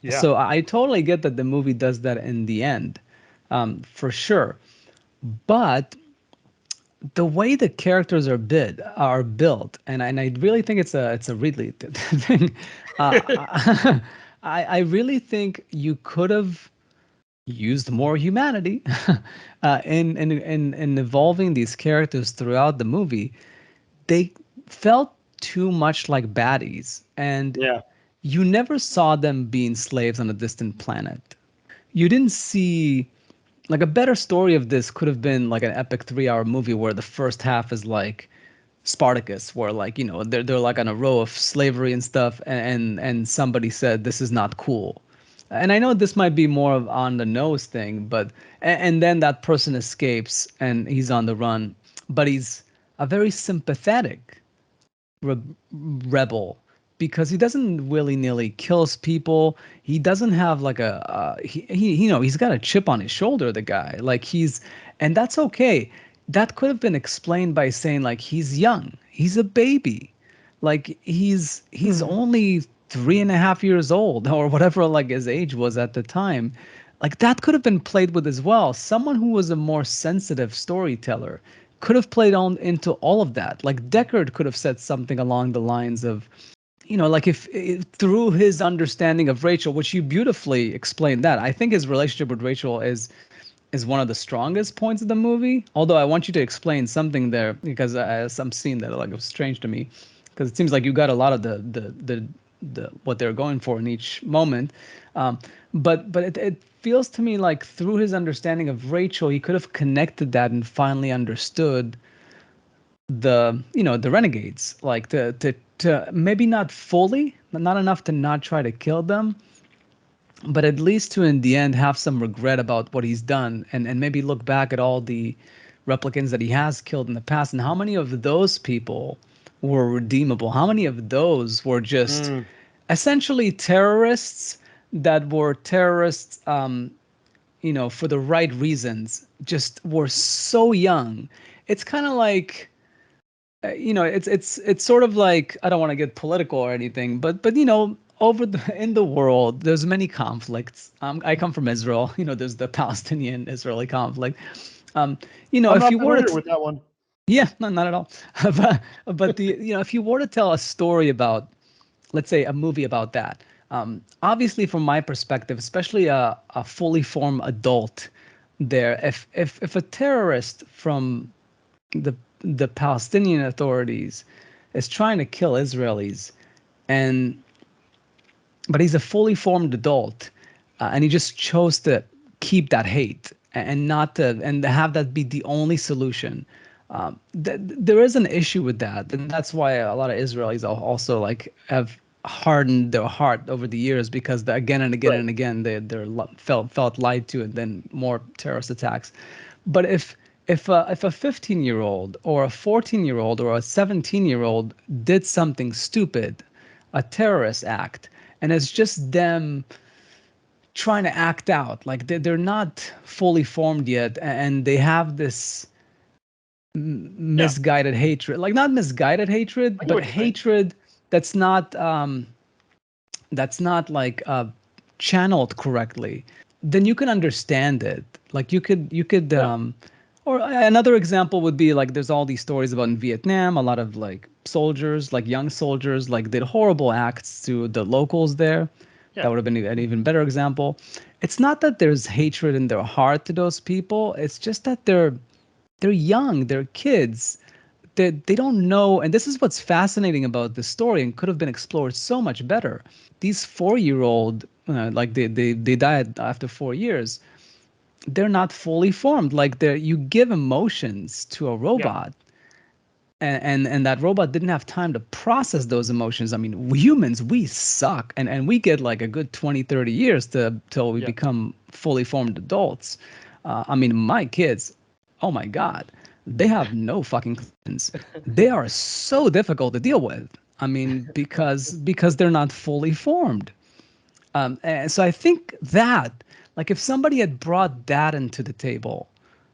Yeah. So I totally get that the movie does that in the end, for sure. But the way the characters are built, and I really think it's a Ridley thing. I really think you could have used more humanity in evolving these characters throughout the movie. They felt too much like baddies, and you never saw them being slaves on a distant planet. You didn't see, like, a better story of this could have been like an epic 3-hour movie where the first half is like Spartacus, where, like, they're like on a row of slavery and stuff, and somebody said this is not cool. And I know this might be more of on the nose thing, but and then that person escapes and he's on the run, but he's a very sympathetic rebel, because he doesn't willy-nilly kills people. He doesn't have like he's got a chip on his shoulder, the guy. Like, and that's okay. That could have been explained by saying, like, he's young, he's a baby, like he's only 3.5 years old, or whatever, like, his age was at the time. Like that could have been played with as well. Someone who was a more sensitive storyteller could have played on into all of that. Like Deckard could have said something along the lines of, like if through his understanding of Rachel, which you beautifully explained that. I think his relationship with Rachel is one of the strongest points of the movie. Although I want you to explain something there because some scene that like was strange to me, because it seems like you got a lot of the what they're going for in each moment. Um, but it feels to me like through his understanding of Rachel, he could have connected that and finally understood the renegades, like to maybe not fully, not enough to not try to kill them, but at least to in the end have some regret about what he's done, and maybe look back at all the replicants that he has killed in the past, and how many of those people were redeemable, how many of those were just Mm, essentially terrorists that were terrorists, for the right reasons, just were so young. It's kind of like, it's sort of like, I don't want to get political or anything, but over in the world, there's many conflicts. I come from Israel. There's the Palestinian-Israeli conflict. I'm If not you were familiar to, with that one. yeah, no, not at all. but if you were to tell a story about, let's say, a movie about that, obviously from my perspective, especially a fully formed adult, there, if a terrorist from the the Palestinian authorities is trying to kill Israelis, and but he's a fully formed adult, and he just chose to keep that hate and not to and have that be the only solution. There is an issue with that, and that's why a lot of Israelis also like have hardened their heart over the years, because again and again Right. and again they're felt lied to, and then more terrorist attacks. But if a 15-year-old or a 14-year-old or a 17-year-old did something stupid, a terrorist act, and it's just them trying to act out, like they're not fully formed yet, and they have this Yeah, misguided hatred, like not misguided hatred, I get but what you're saying. hatred that's not like channeled correctly, then you can understand it. Like you could Yeah, or another example would be like there's all these stories about in Vietnam, a lot of like soldiers, like young soldiers, like did horrible acts to the locals there. That yeah. would have been an even better example. It's not that there's hatred in their heart to those people. It's just that they're young, they're kids. They don't know, and this is what's fascinating about this story and could have been explored so much better. These 4-year-old, like they died after 4 years. They're not fully formed. Like you give emotions to a Yeah. robot, and that robot didn't have time to process those emotions. I mean, we humans, we suck, and we get like a good 20, 30 years till we Yeah. become fully formed adults. I mean, my kids, oh my God, they have no fucking cleanse. They are so difficult to deal with. I mean, because they're not fully formed. And so I think that, like, if somebody had brought that into the table,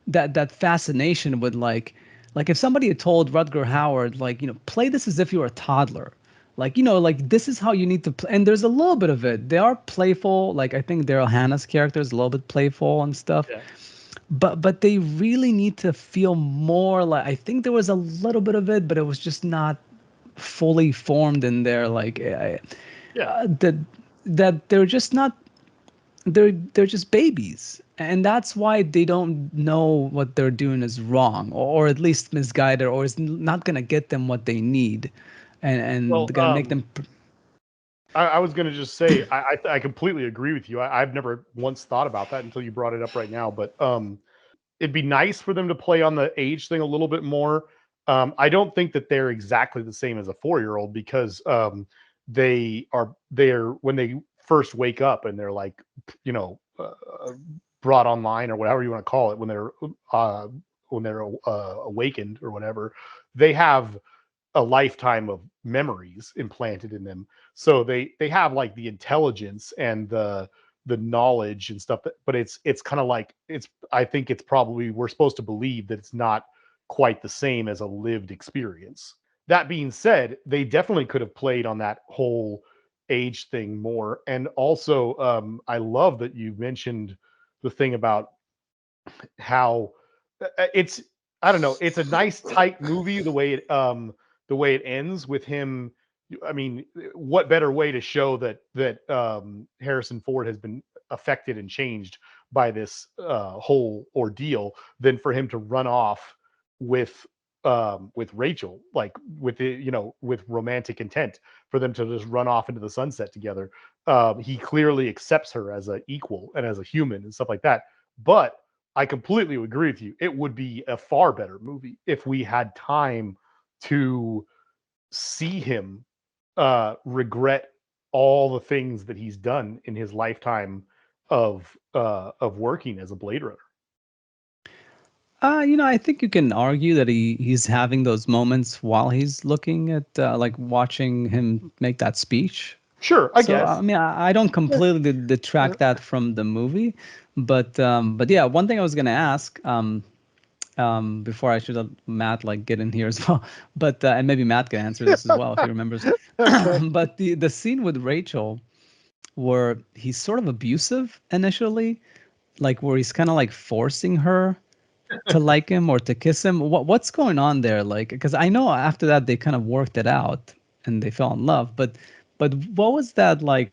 that fascination with like if somebody had told Rutger Hauer, like, play this as if you were a toddler, like, like this is how you need to play. And there's a little bit of it. They are playful. Like I think Daryl Hannah's character is a little bit playful and stuff, Yeah. but they really need to feel more like, I think there was a little bit of it, but it was just not fully formed in there. Like Yeah. that they're just not, they're just babies, and that's why they don't know what they're doing is wrong, or at least misguided, or is not going to get them what they need, Well, and going to make them I was going to just say I completely agree with you. I've never once thought about that until you brought it up right now. But it'd be nice for them to play on the age thing a little bit more. I don't think that they're exactly the same as a 4-year-old, because they're when they first wake up and they're like, you know, brought online or whatever you want to call it, when they're awakened or whatever, they have a lifetime of memories implanted in them. So they have like the intelligence and the knowledge and stuff, but it's kind of like, it's I think it's probably, we're supposed to believe that it's not quite the same as a lived experience. That being said, they definitely could have played on that whole age thing more. And also, I love that you mentioned the thing about how it's, I don't know, it's a nice tight movie the way it ends with him. I mean, what better way to show that Harrison Ford has been affected and changed by this whole ordeal than for him to run off with Rachel, like with the, with romantic intent, for them to just run off into the sunset together. He clearly accepts her as an equal and as a human and stuff like that. But I completely agree with you. It would be a far better movie if we had time to see him regret all the things that he's done in his lifetime of working as a Blade Runner. I think you can argue that he's having those moments while he's looking at like watching him make that speech. Sure, I So guess. I mean, I don't completely detract that from the movie, but yeah, one thing I was gonna ask before I should have Matt like get in here as well, but and maybe Matt can answer this as well if he remembers. Okay. But the scene with Rachel, where he's sort of abusive initially, like where he's kind of like forcing her to like him or to kiss him. What's going on there? Like, because I know after that they kind of worked it out and they fell in love, but what was that like,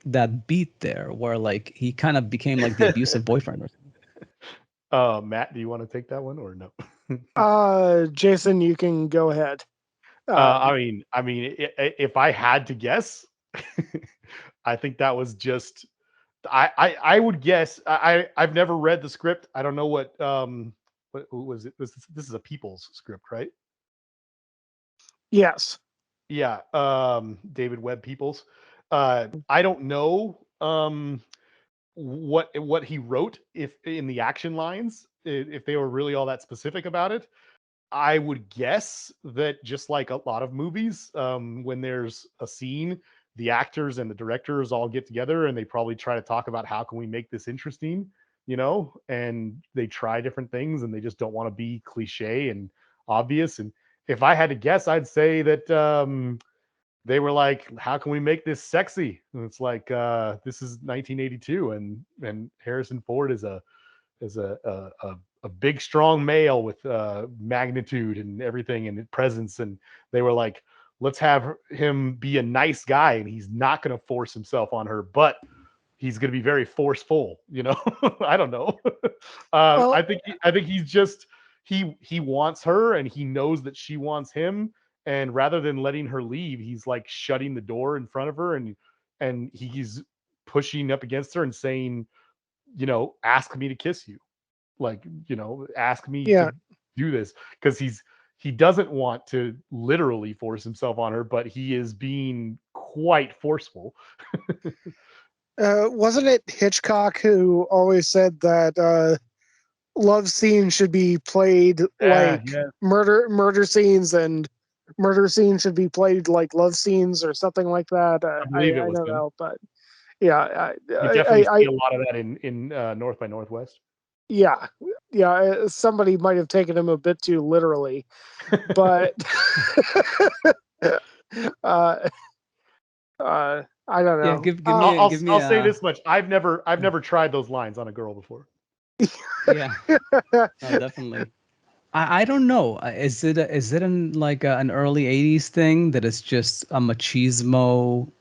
that beat there where like he kind of became like the abusive boyfriend or something? Matt, do you want to take that one or no? Jason, you can go ahead. I mean, if I had to guess, I think that was just. I would guess. I've never read the script. I don't know what was it? This is a People's script, right? Yes. Yeah. David Webb Peoples. I don't know what he wrote, if in the action lines, if they were really all that specific about it. I would guess that, just like a lot of movies, when there's a scene, the actors and the directors all get together and they probably try to talk about how can we make this interesting, and they try different things and they just don't want to be cliche and obvious. And if I had to guess, I'd say that they were like, how can we make this sexy? And it's like, this is 1982 and Harrison Ford is a big strong male with magnitude and everything and presence, and they were like, let's have him be a nice guy and he's not going to force himself on her, but he's going to be very forceful. I don't know. Well, I think he's just, he wants her and he knows that she wants him, and rather than letting her leave, he's like shutting the door in front of her, and he's pushing up against her and saying, ask me to kiss you, like, ask me yeah. to do this, because he doesn't want to literally force himself on her, but he is being quite forceful. Wasn't it Hitchcock who always said that love scenes should be played like Yeah, murder scenes, and murder scenes should be played like love scenes, or something like that? I believe it I was don't him. know, but yeah, You definitely see a lot of that in North by Northwest. yeah, somebody might have taken him a bit too literally, but uh, I don't Yeah, know. I'll say this much: I've never tried those lines on a girl before. Yeah, no, definitely. I don't know. Is it like an early '80s thing that it's just a machismo,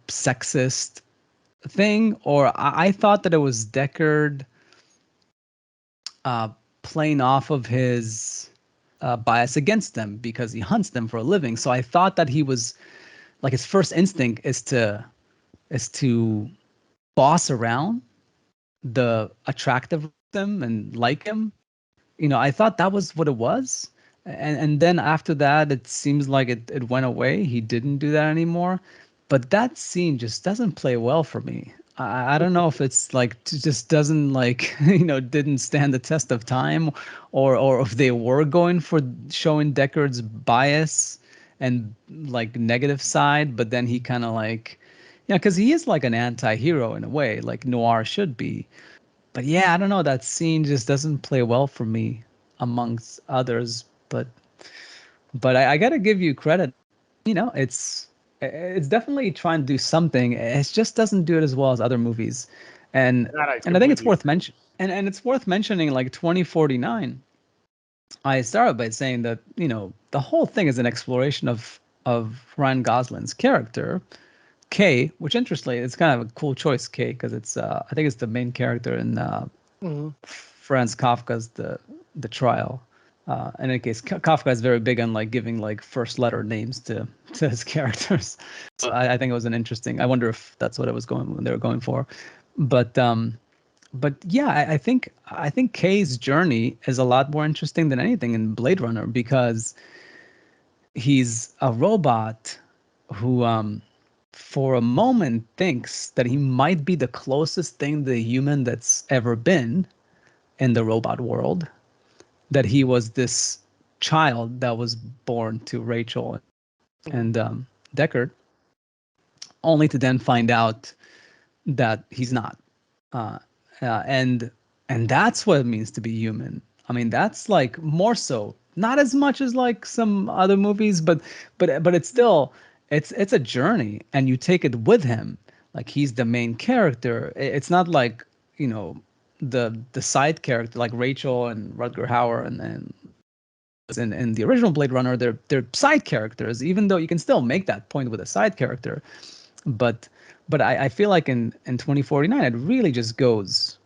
sexist thing, or I thought that it was Deckard uh, playing off of his bias against them because he hunts them for a living. So I thought that he was like, his first instinct is to boss around the attractive them and like him. I thought that was what it was. And then after that, it seems like it went away. He didn't do that anymore. But that scene just doesn't play well for me. I don't know if it's like just doesn't like, didn't stand the test of time, or if they were going for showing Deckard's bias and like negative side, but then he kind of like, because he is like an anti-hero in a way, like noir should be. But yeah, I don't know. That scene just doesn't play well for me amongst others. But I gotta give you credit. It's definitely trying to do something. It just doesn't do it as well as other movies. And That I and I think it's completely worth mention and it's worth mentioning, like 2049. I started by saying that, the whole thing is an exploration of Ryan Gosling's character, Kay, which interestingly, it's kind of a cool choice, Kay, because it's I think it's the main character in Mhm. Franz Kafka's the Trial. In any case, Kafka is very big on like giving like first letter names to his characters. So I think it was an interesting. I wonder if that's what it was going when they were going for, but yeah, I think Kay's journey is a lot more interesting than anything in Blade Runner, because he's a robot who for a moment thinks that he might be the closest thing to a human that's ever been in the robot world, that he was this child that was born to Rachel and Deckard, only to then find out that he's not. Uh, and that's what it means to be human. I mean, that's like more so, not as much as like some other movies, but it's still it's a journey, and you take it with him. Like he's the main character. It's not like the side character like Rachel and Rutger Hauer and in the original Blade Runner, they're side characters, even though you can still make that point with a side character. But I feel like in 2049 it really just goes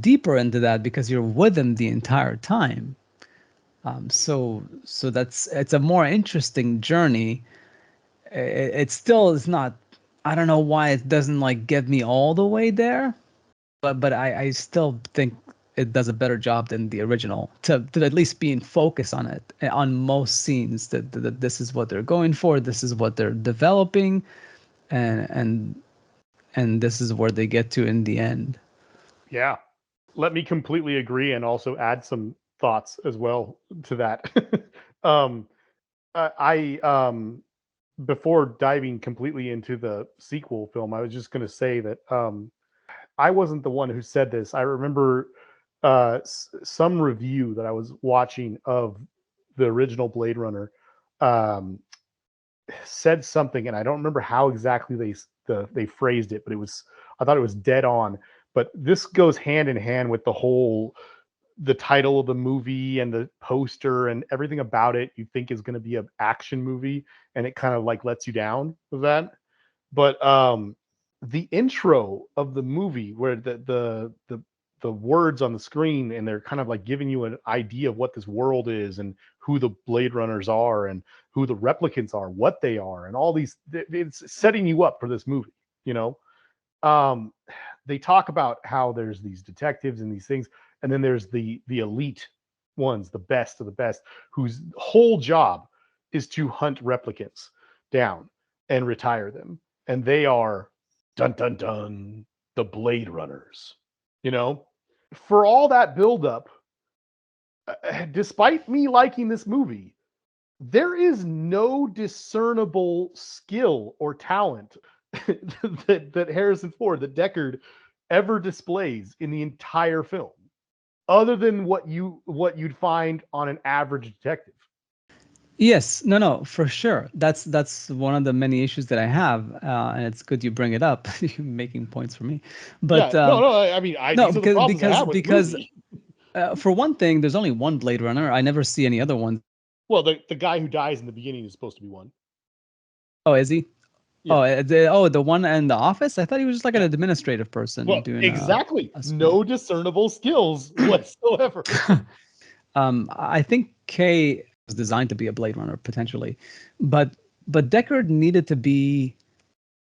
deeper into that, because you're with them the entire time. So it's a more interesting journey. It still is not. I don't know why it doesn't like get me all the way there, but I still think it does a better job than the original, to at least being focused on it on most scenes, that this is what they're going for, this is what they're developing, and this is where they get to in the end. Yeah. Let me completely agree and also add some thoughts as well to that. um, I before diving completely into the sequel film, I was just going to say that I wasn't the one who said this. I remember some review that I was watching of the original Blade Runner um, said something, and I don't remember how exactly they phrased it, but I thought it was dead on. But this goes hand in hand with the title of the movie and the poster and everything about it. You think is going to be an action movie, and it kind of like lets you down with that. But the intro of the movie, where the words on the screen, and they're kind of like giving you an idea of what this world is and who the Blade Runners are and who the replicants are, what they are, and all these. It's setting you up for this movie. You know, um, they talk about how there's these detectives and these things, and then there's the elite ones, the best of the best, whose whole job is to hunt replicants down and retire them, and they are dun dun dun the Blade Runners. You know, for all that buildup, despite me liking this movie, there is no discernible skill or talent that Harrison Ford, that Deckard, ever displays in the entire film, other than what you'd find on an average detective. Yes, no, for sure. That's one of the many issues that I have, and it's good you bring it up. You're making points for me, Yeah, but no. I mean, no, these are the problems I have with the because movie. for one thing, there's only one Blade Runner. I never see any other ones. Well, the guy who dies in the beginning is supposed to be one. Oh, is he? Yeah, Oh, the one in the office. I thought he was just like an yeah. administrative person Well, doing exactly. a spin. No discernible skills whatsoever. I think Kay was designed to be a Blade Runner potentially, but Deckard needed to be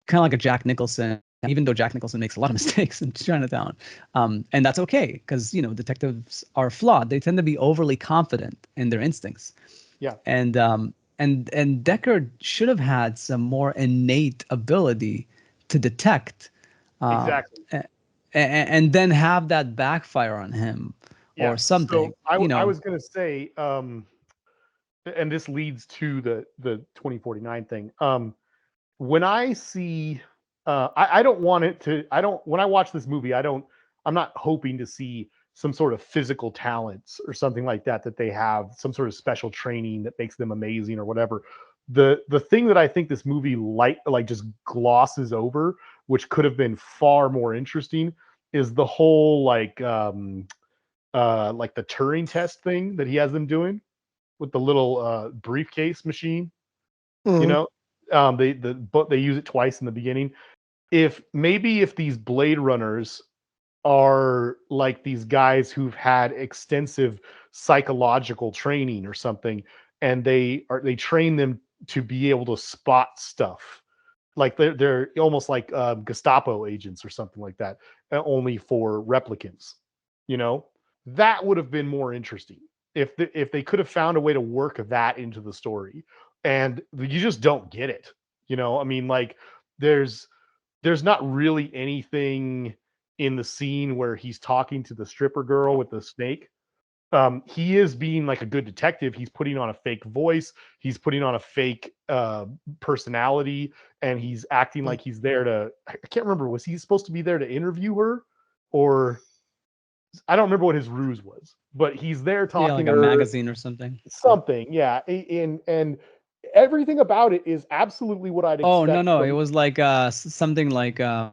kind of like a Jack Nicholson, even though Jack Nicholson makes a lot of mistakes in Chinatown. And that's okay, because detectives are flawed. They tend to be overly confident in their instincts. Yeah, And Deckard should have had some more innate ability to detect, exactly. and then have that backfire on him Yeah. or So something. I was going to say, and this leads to the 2049 thing. When I see, I don't want it to. I don't. When I watch this movie, I don't. I'm not hoping to see some sort of physical talents or something like that. That they have some sort of special training that makes them amazing or whatever. The thing that I think this movie like just glosses over, which could have been far more interesting, is the whole like the Turing test thing that he has them doing with the little briefcase machine. You Mhm. know, but they use it twice in the beginning. If these Blade Runners are like these guys who've had extensive psychological training or something, and they train them to be able to spot stuff, like they're almost like Gestapo agents or something like that, only for replicants. You know, that would have been more interesting if they could have found a way to work that into the story, and you just don't get it. You know, I mean, like there's not really anything in the scene where he's talking to the stripper girl with the snake. He is being like a good detective. He's putting on a fake voice. He's putting on a fake personality, and he's acting like he's there to. I can't remember. Was he supposed to be there to interview her, or I don't remember what his ruse was. But he's there Yeah, talking like to a her. magazine or something. Something, yeah. And everything about it is absolutely what I'd Oh expect no, it from. was like something like I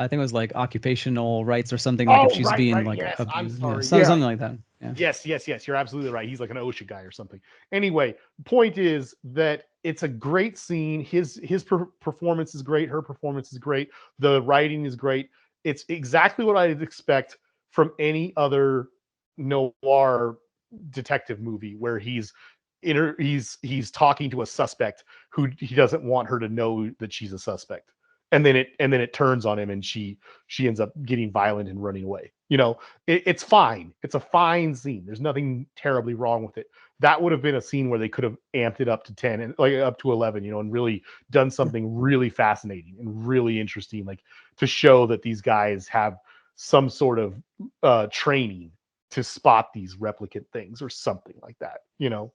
think it was like occupational rights or something, like if Oh, she's right, being right. like Yes, I'm abused. Yeah, sorry. Yeah. something like that. Yeah. Yes, yes, yes. You're absolutely right. He's like an OSHA guy or something. Anyway, point is that it's a great scene. His performance is great. Her performance is great. The writing is great. It's exactly what I'd expect from any other noir detective movie where he's talking to a suspect who he doesn't want her to know that she's a suspect. And then it turns on him, and she ends up getting violent and running away. You know, it's fine. It's a fine scene. There's nothing terribly wrong with it. That would have been a scene where they could have amped it up to 10 and like up to 11, you know, and really done something really fascinating and really interesting, like to show that these guys have some sort of training to spot these replicant things or something like that, you know.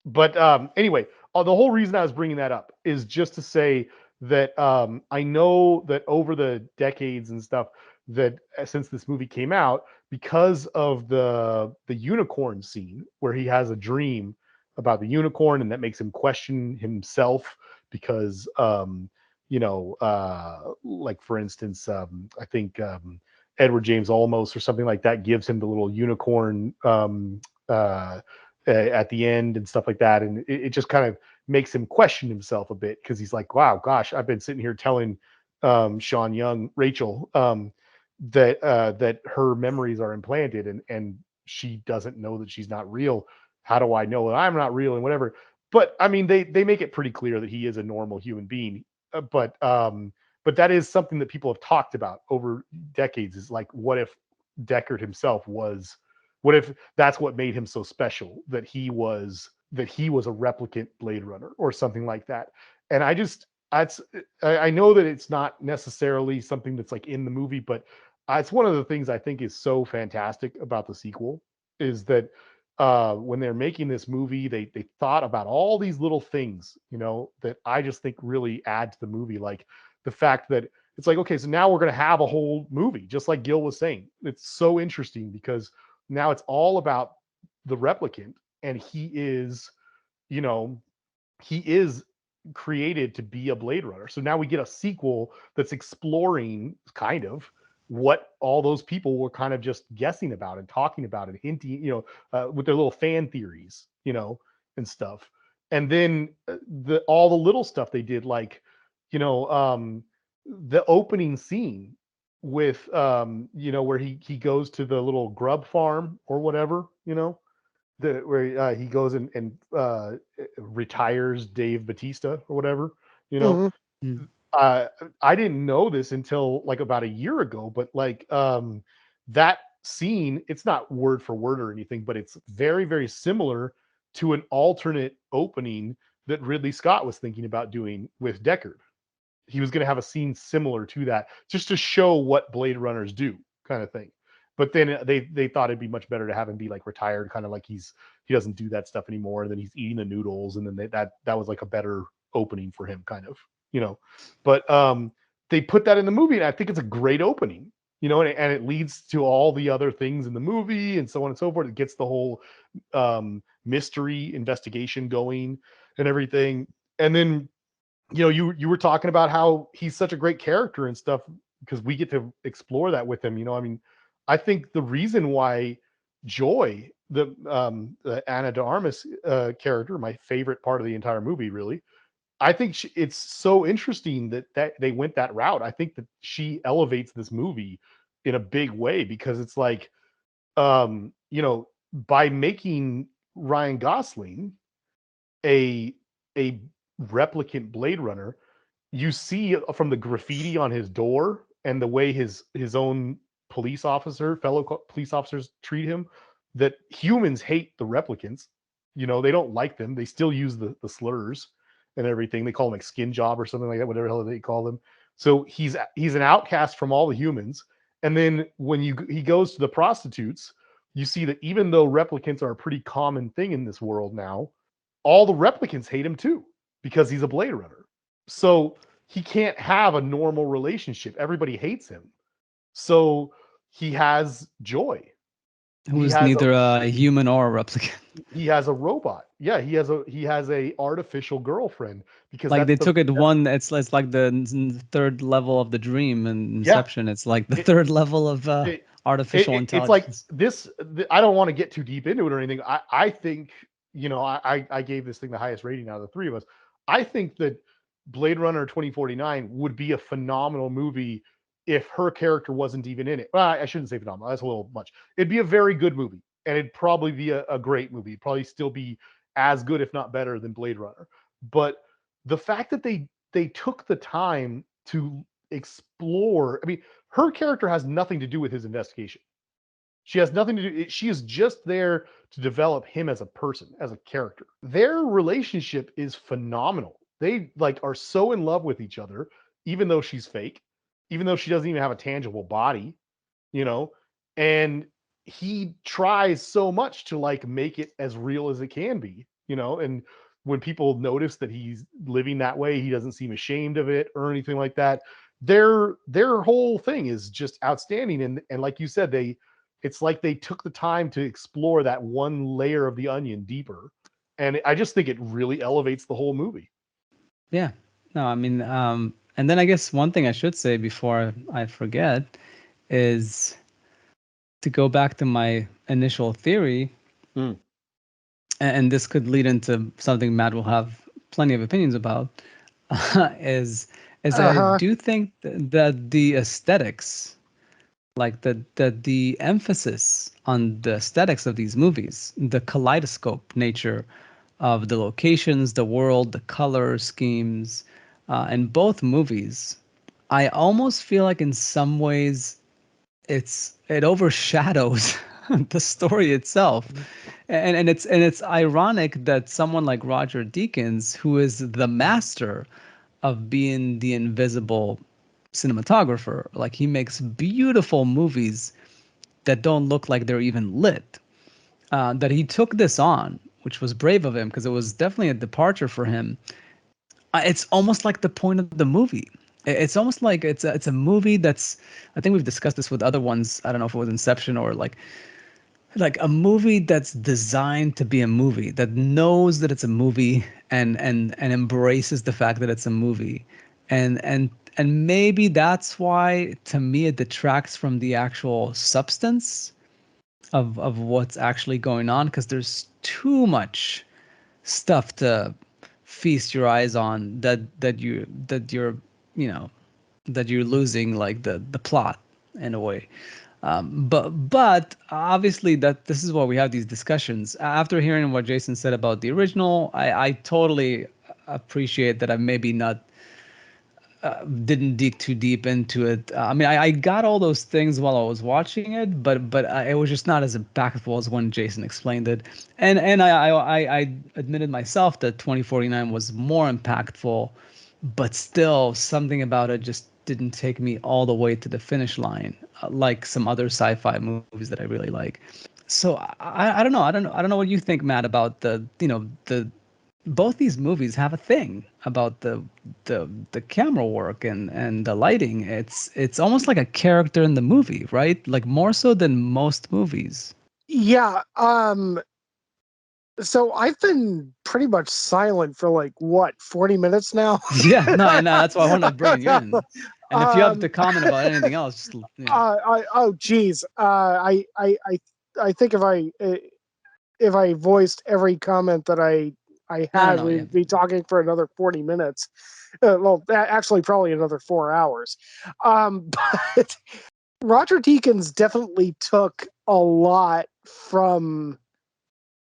But anyway, the whole reason I was bringing that up is just to say that I know that over the decades and stuff, that since this movie came out, because of the unicorn scene where he has a dream about the unicorn, and that makes him question himself because like for instance, I think Edward James Olmos or something like that gives him the little unicorn at the end and stuff like that, and it just kind of makes him question himself a bit, because he's like, wow, gosh, I've been sitting here telling Sean Young, Rachel, that her memories are implanted, and she doesn't know that she's not real. How do I know that I'm not real and whatever? But I mean, they make it pretty clear that he is a normal human being. But that is something that people have talked about over decades. Is like, what if Deckard himself was? What if that's what made him so special? That he was a replicant Blade Runner or something like that. And I know that it's not necessarily something that's like in the movie, but it's one of the things I think is so fantastic about the sequel, is that when they're making this movie, they thought about all these little things, you know, that I just think really add to the movie, like the fact that it's like, okay, so now we're going to have a whole movie, just like Gil was saying. It's so interesting because now it's all about the replicant, and you know, he is created to be a Blade Runner. So now we get a sequel that's exploring kind of what all those people were kind of just guessing about and talking about and hinting, you know, with their little fan theories, you know, and stuff. And then all the little stuff they did, like, you know, the opening scene with where he goes to the little grub farm or whatever, you know, where he goes and retires Dave Batista or whatever, you know. Mhm. Mm. uh I didn't know this until like about a year ago, but like that scene, it's not word for word or anything, but it's very, very similar to an alternate opening that Ridley Scott was thinking about doing with Deckard. He was going to have a scene similar to that, just to show what Blade Runners do, kind of thing. But then they thought it'd be much better to have him be like retired, kind of like he doesn't do that stuff anymore. And then he's eating the noodles, and then that was like a better opening for him, kind of, you know. But they put that in the movie, and I think it's a great opening, you know, and it leads to all the other things in the movie and so on and so forth. It gets the whole mystery investigation going. and everything. And then, you were talking about how he's such a great character and stuff because we get to explore that with him. I mean, I think the reason why Joy, the Anna de Armas character, my favorite part of the entire movie, really, I think it's so interesting that they went that route. I think that she elevates this movie in a big way because it's like, by making Ryan Gosling a a replicant Blade Runner, you see from the graffiti on his door and the way his own fellow police officers treat him, that humans hate the replicants. They don't like them. They still use the slurs and everything. They call him like skin job or something like that, whatever the hell they call them. So he's an outcast from all the humans. And then when he goes to the prostitutes, you see that even though replicants are a pretty common thing in this world now, all the replicants hate him too because he's a Blade Runner. So he can't have a normal relationship. Everybody hates him. So he has Joy. Who's neither a human or a replicant. He has a robot. Yeah, he has a artificial girlfriend because like they took it one. It's like the third level of the dream in Inception. Yeah. It's like the third level of artificial intelligence. It's like this. I don't want to get too deep into it or anything. I think I gave this thing the highest rating out of the three of us. I think that Blade Runner 2049 would be a phenomenal movie if her character wasn't even in it. Well, I shouldn't say phenomenal. That's a little much. It'd be a very good movie, and it'd probably be a great movie. It'd probably still be as good, if not better, than Blade Runner. But the fact that they took the time to explore, I mean, her character has nothing to do with his investigation. She has nothing to do. She is just there to develop him as a person, as a character. Their relationship is phenomenal. They are so in love with each other, even though she's fake, even though she doesn't even have a tangible body, and he tries so much to make it as real as it can be, and when people notice that he's living that way, he doesn't seem ashamed of it or anything like that. Their whole thing is just outstanding. And like you said, it's like they took the time to explore that one layer of the onion deeper. And I just think it really elevates the whole movie. Yeah. No, I mean, and then I guess one thing I should say before I forget is to go back to my initial theory, and this could lead into something Matt will have plenty of opinions about, is that I do think that the aesthetics, like the emphasis on the aesthetics of these movies, the kaleidoscope nature of the locations, the world, the color schemes, in both movies, I almost feel like in some ways it overshadows the story itself. And it's ironic that someone like Roger Deakins, who is the master of being the invisible cinematographer, like he makes beautiful movies that don't look like they're even lit, that he took this on, which was brave of him because it was definitely a departure for him. It's almost like the point of the movie. It's almost like it's a movie that's, I think we've discussed this with other ones. I don't know if it was Inception or like a movie that's designed to be a movie, that knows that it's a movie and embraces the fact that it's a movie. And maybe that's why, to me, it detracts from the actual substance of what's actually going on, because there's too much stuff to feast your eyes on that you're losing like the plot in a way. But obviously that this is why we have these discussions. After hearing what Jason said about the original, I totally appreciate that I maybe not didn't dig too deep into it. I mean, I got all those things while I was watching it, but it was just not as impactful as when Jason explained it. And I admitted myself that 2049 was more impactful, but still something about it just didn't take me all the way to the finish line, like some other sci-fi movies that I really like. So I don't know. I don't know what you think, Matt, about the both these movies have a thing about the camera work and the lighting. It's almost like a character in the movie, right? Like more so than most movies. Yeah. So I've been pretty much silent for like what 40 minutes now. Yeah, no, I know. That's why I wanted to bring you in. And if you have to um, comment about anything else, just oh geez, I think if I voiced every comment that I no, no, had, no, yeah, we'd be talking for another 40 minutes. Well, actually, probably another 4 hours. But Roger Deakins definitely took a lot from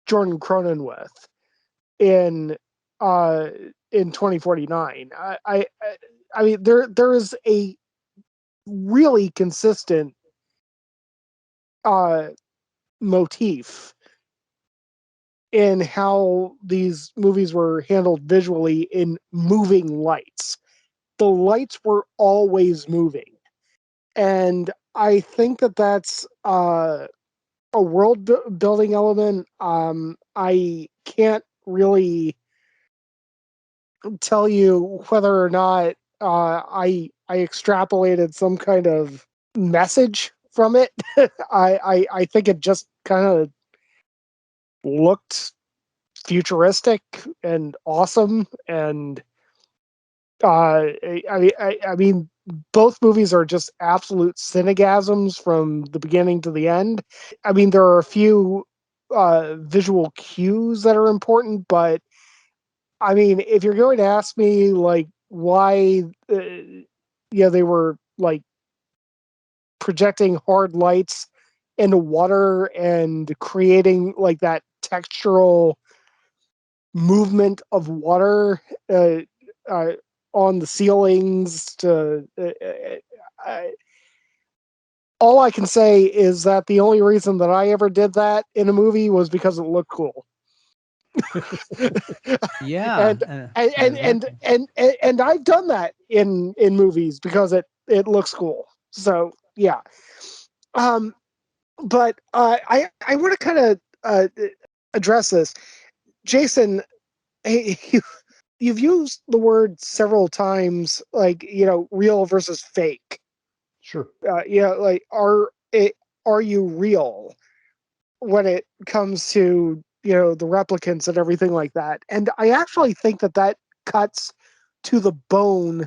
Jordan Cronenweth in uh in 2049. I mean there is a really consistent uh motif in how these movies were handled visually in moving lights. The lights were always moving. And I think that that's a building element. I can't really tell you whether or not I extrapolated some kind of message from it. I think it just kind of looked futuristic and awesome, and I mean, both movies are just absolute cinegasms from the beginning to the end. I mean, there are a few visual cues that are important, but I mean, if you're going to ask me like why, they were like projecting hard lights into water and creating like that textural movement of water uh, uh, on the ceilings to all I can say is that the only reason that I ever did that in a movie was because it looked cool. yeah, and, exactly. and I've done that in movies because it looks cool. So yeah. Um, but I want to kind of address this, Jason. Hey, you've used the word several times, like real versus fake. Sure. Like are you real when it comes to the replicants and everything like that? And I actually think that that cuts to the bone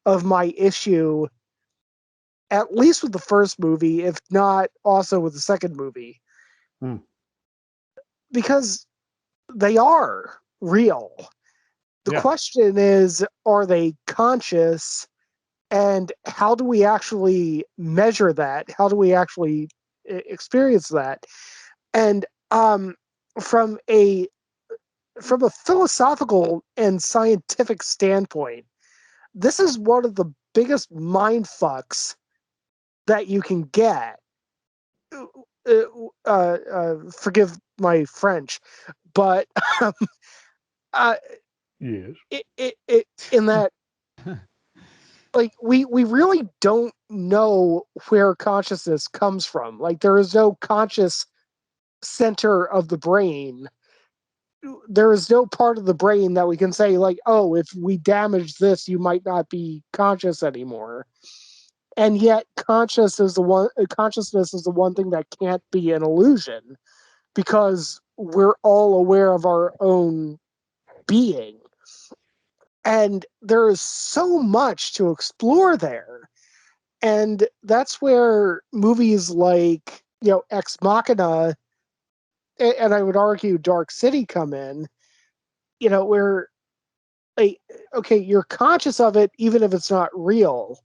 of my issue, at least with the first movie, if not also with the second movie, Hmm. because they are real. The Yeah. question is, are they conscious? And how do we actually measure that? How do we actually experience that? And from a from a philosophical and scientific standpoint, this is one of the biggest mind fucks that you can get. Forgive my French, but um, uh, Yes. in that, like, we really don't know where consciousness comes from. Like, there is no conscious center of the brain. There is no part of the brain that we can say, like, oh, if we damage this, you might not be conscious anymore. And yet consciousness is the one thing that can't be an illusion, because we're all aware of our own being. And there is so much to explore there. And that's where movies like, Ex Machina, and I would argue Dark City come in, where, like, okay, you're conscious of it even if it's not real.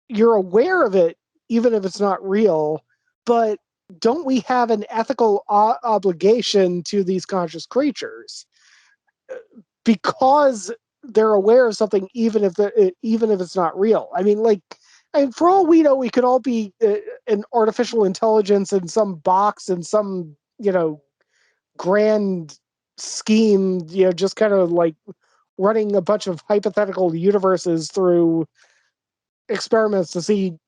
You're aware of it even if it's not real, but don't we have an ethical obligation to these conscious creatures because they're aware of something even if it's not real? I mean, like, for all we know, we could all be an artificial intelligence in some box in some grand scheme, just kind of like running a bunch of hypothetical universes through experiments to see,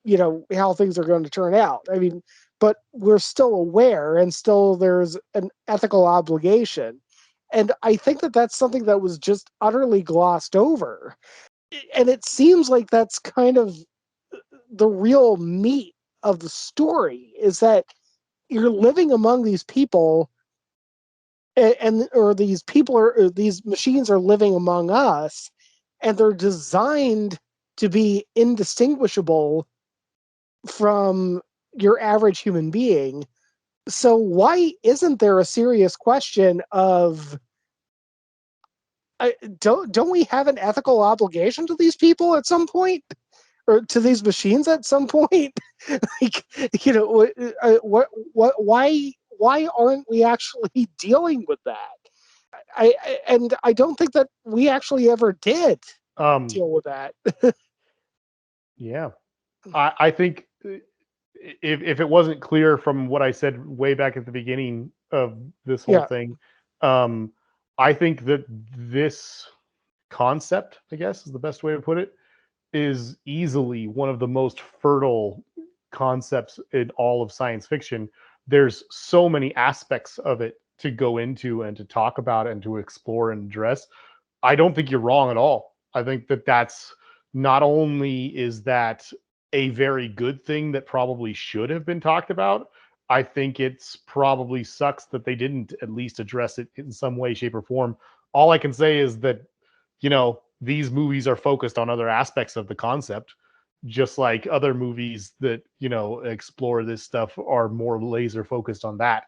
how things are going to turn out. I mean, but we're still aware, and still there's an ethical obligation. And I think that that's something that was just utterly glossed over. And it seems like that's kind of the real meat of the story, is that you're living among these people or these people or these machines are living among us, and they're designed to be indistinguishable from your average human being. So why isn't there a serious question of don't we have an ethical obligation to these people at some point, or to these machines at some point? Like, why aren't we actually dealing with that? And I don't think that we actually ever did deal with that. Yeah, I think if it wasn't clear from what I said way back at the beginning of this whole Yeah, thing, I think that this concept, I guess, is the best way to put it, is easily one of the most fertile concepts in all of science fiction. There's so many aspects of it to go into and to talk about and to explore and address. I don't think you're wrong at all. I think that that's not only is that a very good thing that probably should have been talked about. I think it's probably sucks that they didn't at least address it in some way, shape, or form. All I can say is that, these movies are focused on other aspects of the concept, just like other movies that, explore this stuff are more laser focused on that.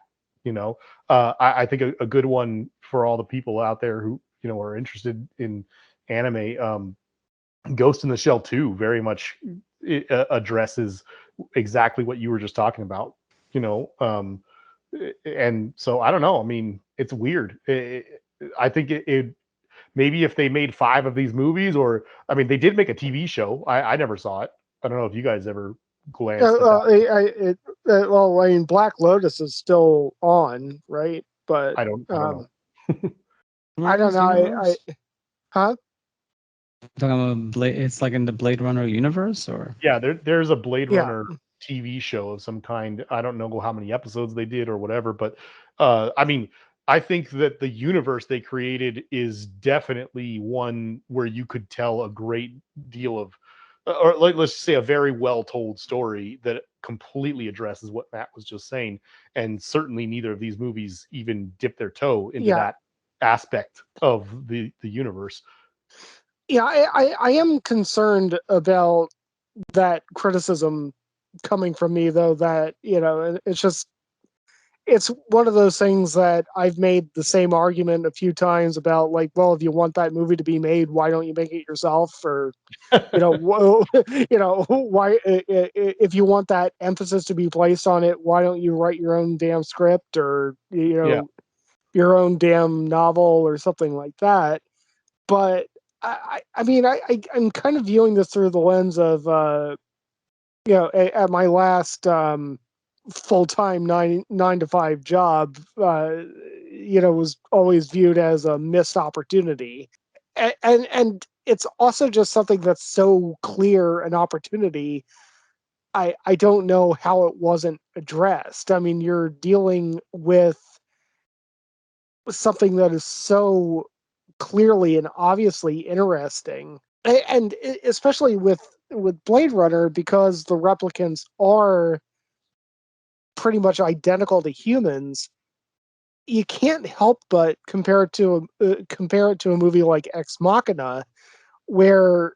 I think a good one for all the people out there who, are interested in anime, Ghost in the Shell 2 very much addresses exactly what you were just talking about, and so I don't know. I mean, it's weird. I think it maybe if they made 5 of these movies, or I mean, they did make a TV show. I never saw it. I don't know if you guys ever glanced at that. well, I mean, Black Lotus is still on, right? But I don't know. I don't know. Huh? Talking about Blade, it's like in the Blade Runner universe, or Yeah, there's a Blade Yeah, Runner TV show of some kind. I don't know how many episodes they did or whatever, but I mean, I think that the universe they created is definitely one where you could tell a great deal of, or like, let's say, a very well told story that completely addresses what Matt was just saying. And certainly neither of these movies even dip their toe into yeah, that aspect of the universe. yeah. I am concerned about that criticism coming from me, though. That it's one of those things that I've made the same argument a few times about, like, well, if you want that movie to be made, why don't you make it yourself? Or why, if you want that emphasis to be placed on it, why don't you write your own damn script, or Yeah. your own damn novel or something like that? But I mean, I'm kind of viewing this through the lens of at my last full-time nine to five job, was always viewed as a missed opportunity, and it's also just something that's so clear an opportunity. I don't know how it wasn't addressed. I mean, you're dealing with something that is so clearly and obviously interesting, and especially with Blade Runner, because the replicants are pretty much identical to humans. You can't help but compare it to a movie like Ex Machina, where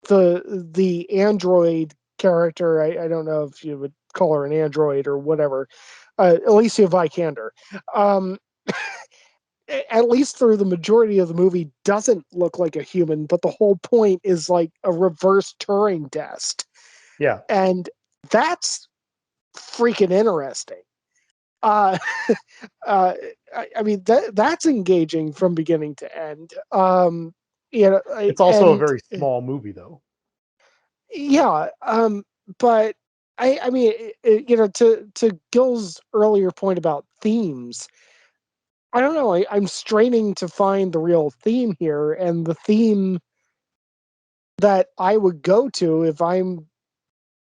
the android character, I don't know if you would call her an android or whatever, Alicia Vikander, um, at least through the majority of the movie, doesn't look like a human, but the whole point is like a reverse Turing test. Yeah. And that's freaking interesting. Uh, I mean, that's engaging from beginning to end. It's also a And very small movie, though. yeah, but I mean, to Gil's earlier point about themes, I don't know. I'm straining to find the real theme here, and the theme that I would go to if I'm,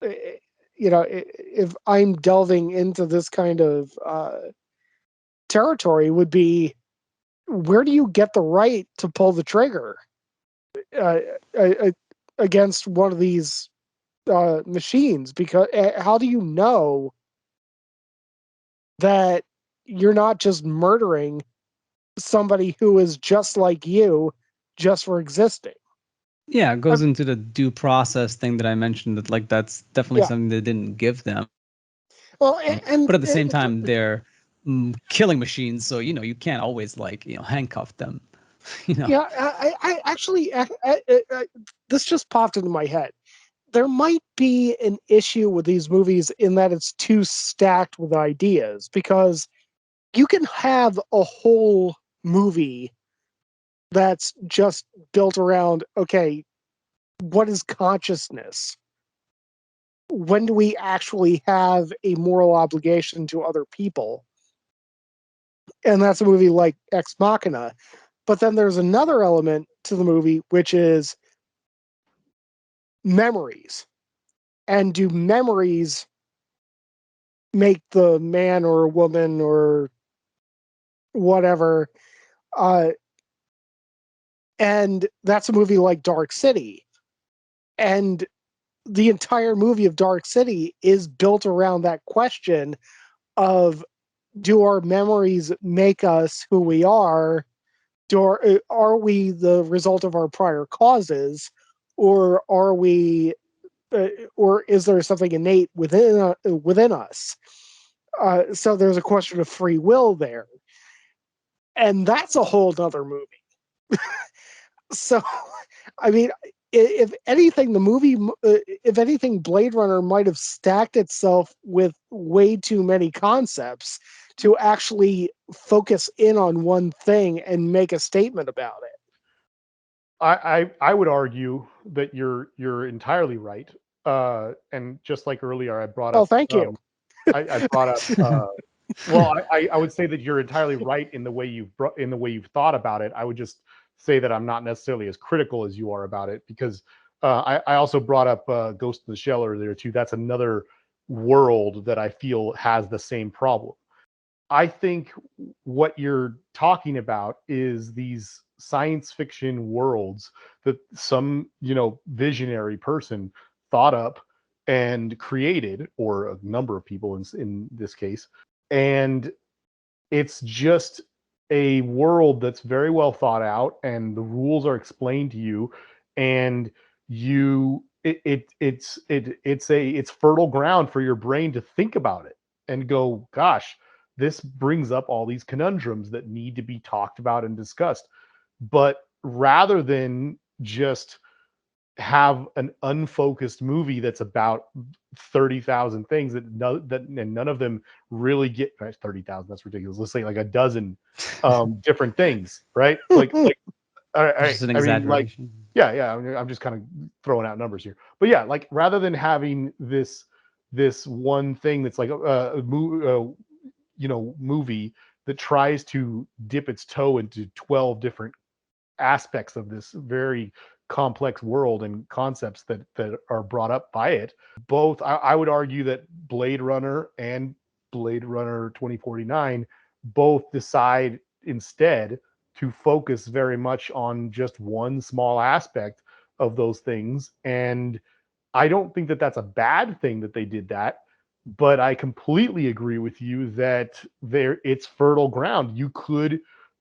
if I'm delving into this kind of territory, would be, where do you get the right to pull the trigger uh, uh, against one of these machines? Because how do you know that you're not just murdering somebody who is just like you just for existing. Yeah, it goes into the due process thing that I mentioned, that like that's definitely Yeah. something they didn't give them. Well, and But at the same time, they're killing machines, so you can't always handcuff them. Yeah, I actually, this just popped into my head. There might be an issue with these movies in that it's too stacked with ideas, because you can have a whole movie that's just built around, okay, what is consciousness? When do we actually have a moral obligation to other people? And that's a movie like Ex Machina. But then there's another element to the movie, which is memories. And do memories make the man or woman or whatever? Uh, and that's a movie like Dark City. And the entire movie of Dark City is built around that question of, do our memories make us who we are? Are we the result of our prior causes, or are we, or is there something innate within us? So there's a question of free will there, and that's a whole nother movie. So, I mean, if anything, if anything, Blade Runner might have stacked itself with way too many concepts to actually focus in on one thing and make a statement about it. I would argue that you're entirely right. And just like earlier, I brought Oh, up thank you. I brought up well, I would say that you're entirely right in the way you've thought about it. I would just say that I'm not necessarily as critical as you are about it, because I also brought up Ghost in the Shell earlier too. That's another world that I feel has the same problem. I think what you're talking about is these science fiction worlds that some, visionary person thought up and created, or a number of people in this case. And it's just a world that's very well thought out, and the rules are explained to you, and it's fertile ground for your brain to think about it and go, gosh, this brings up all these conundrums that need to be talked about and discussed. But rather than just have an unfocused movie that's about 30,000 things and none of them really get 30,000, that's ridiculous. Let's say like a dozen different things, right? Like Just an I mean, like, exaggeration. yeah, I mean, I'm just kind of throwing out numbers here. But yeah, like, rather than having this one thing that's like movie that tries to dip its toe into 12 different aspects of this very complex world and concepts that are brought up by it. Both, I would argue that Blade Runner and Blade Runner 2049 both decide instead to focus very much on just one small aspect of those things. And I don't think that that's a bad thing that they did that, but I completely agree with you that it's fertile ground.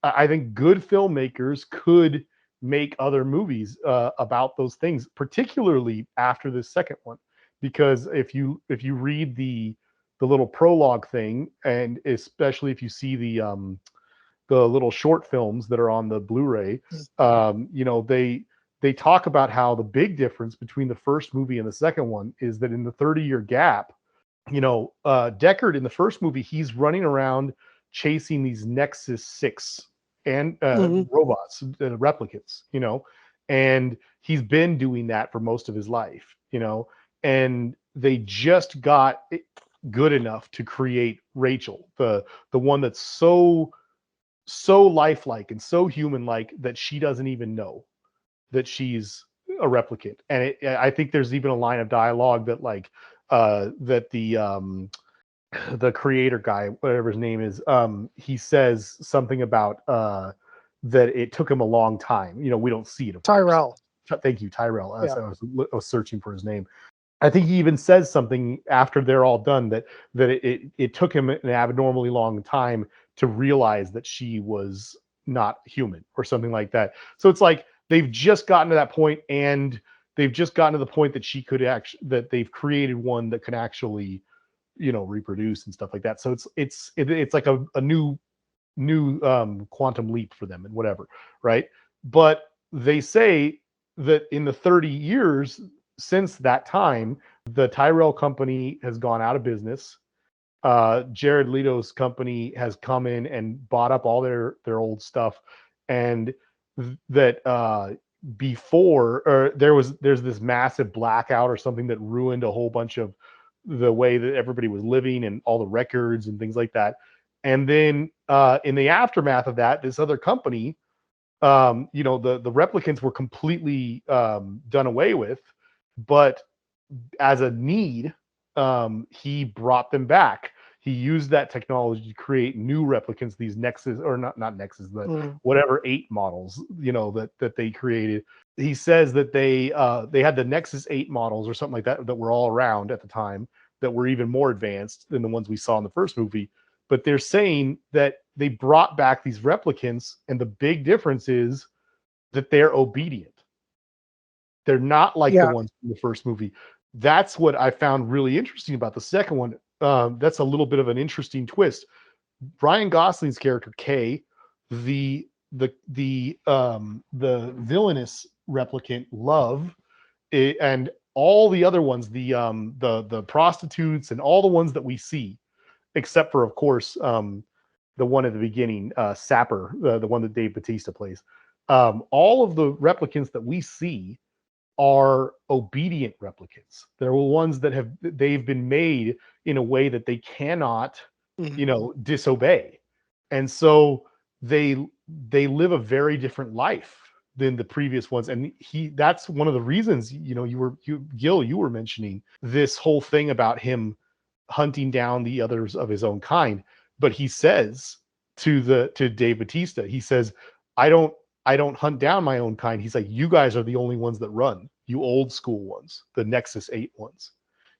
I think good filmmakers could make other movies about those things, particularly after this second one, because if you read the little prologue thing, and especially if you see the little short films that are on the Blu-ray, they talk about how the big difference between the first movie and the second one is that in the 30-year gap, Deckard in the first movie, he's running around chasing these Nexus 6 and Mhm. robots, replicants, and he's been doing that for most of his life, and they just got good enough to create Rachel, the one that's so lifelike and so human like that she doesn't even know that she's a replicant. And I think there's even a line of dialogue that like that the creator guy, whatever his name is, he says something about that it took him a long time. We don't see it, of course. Tyrell. Thank you, Tyrell. Yeah. I was searching for his name. I think he even says something after they're all done that it took him an abnormally long time to realize that she was not human or something like that. So it's like they've just gotten to that point, and they've just gotten to the point that she could actually, that they've created one that can actually, reproduce and stuff like that. So it's like a new quantum leap for them and whatever, right? But they say that in the 30 years since that time, the Tyrell company has gone out of business. Jared Leto's company has come in and bought up all their old stuff, and that before, or there's this massive blackout or something that ruined a whole bunch of the way that everybody was living and all the records and things like that. And then in the aftermath of that, this other company, the replicants were completely done away with, but as a need, he brought them back. He used that technology to create new replicants, these Nexus, or not Nexus, but whatever 8 models, that they created. He says that they had the Nexus 8 models or something like that were all around at the time, that were even more advanced than the ones we saw in the first movie. But they're saying that they brought back these replicants, and the big difference is that they're obedient. They're not like the ones in the first movie. That's what I found really interesting about the second one. That's a little bit of an interesting twist. Ryan Gosling's character Kay, the villainous replicant Love, and all the other ones, the prostitutes and all the ones that we see, except for, of course, the one at the beginning, Sapper, the one that Dave Bautista plays. All of the replicants that we see are obedient replicants. They're the ones that they've been made in a way that they cannot, disobey. And so they live a very different life than the previous ones. And that's one of the reasons, Gil, you were mentioning this whole thing about him hunting down the others of his own kind. But he says to Dave Bautista, he says, I don't hunt down my own kind. He's like, you guys are the only ones that run, you old school ones, the Nexus 8 ones.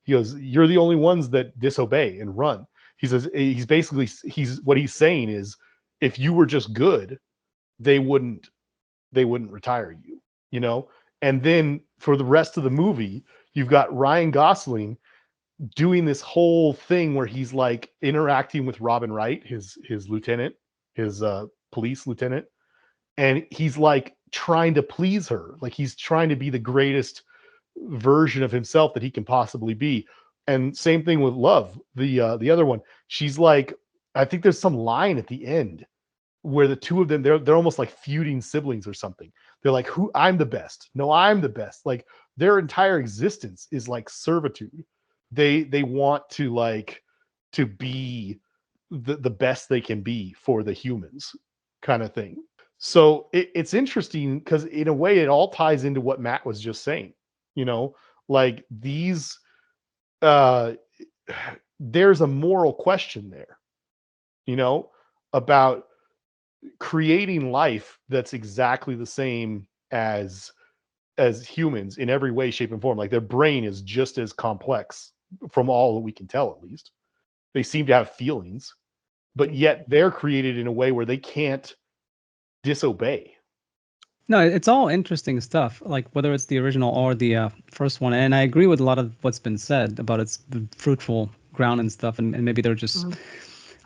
He goes, you're the only ones that disobey and run. He says, what he's saying is, if you were just good, they wouldn't retire you, And then for the rest of the movie, you've got Ryan Gosling doing this whole thing where he's like interacting with Robin Wright, his lieutenant, his police lieutenant. And he's like trying to please her. Like he's trying to be the greatest version of himself that he can possibly be. And same thing with Love, the other one. She's like, I think there's some line at the end where the two of them, they're almost like feuding siblings or something. They're like, I'm the best. No, I'm the best. Like their entire existence is like servitude. They want to be the best they can be for the humans, kind of thing. So it's interesting because in a way it all ties into what Matt was just saying, like these, there's a moral question there, about creating life that's exactly the same as humans in every way, shape, and form. Like their brain is just as complex, from all that we can tell, at least. They seem to have feelings, but yet they're created in a way where they can't disobey. No, it's all interesting stuff, like whether it's the original or the first one. And I agree with a lot of what's been said about its fruitful ground and stuff. And maybe they're just,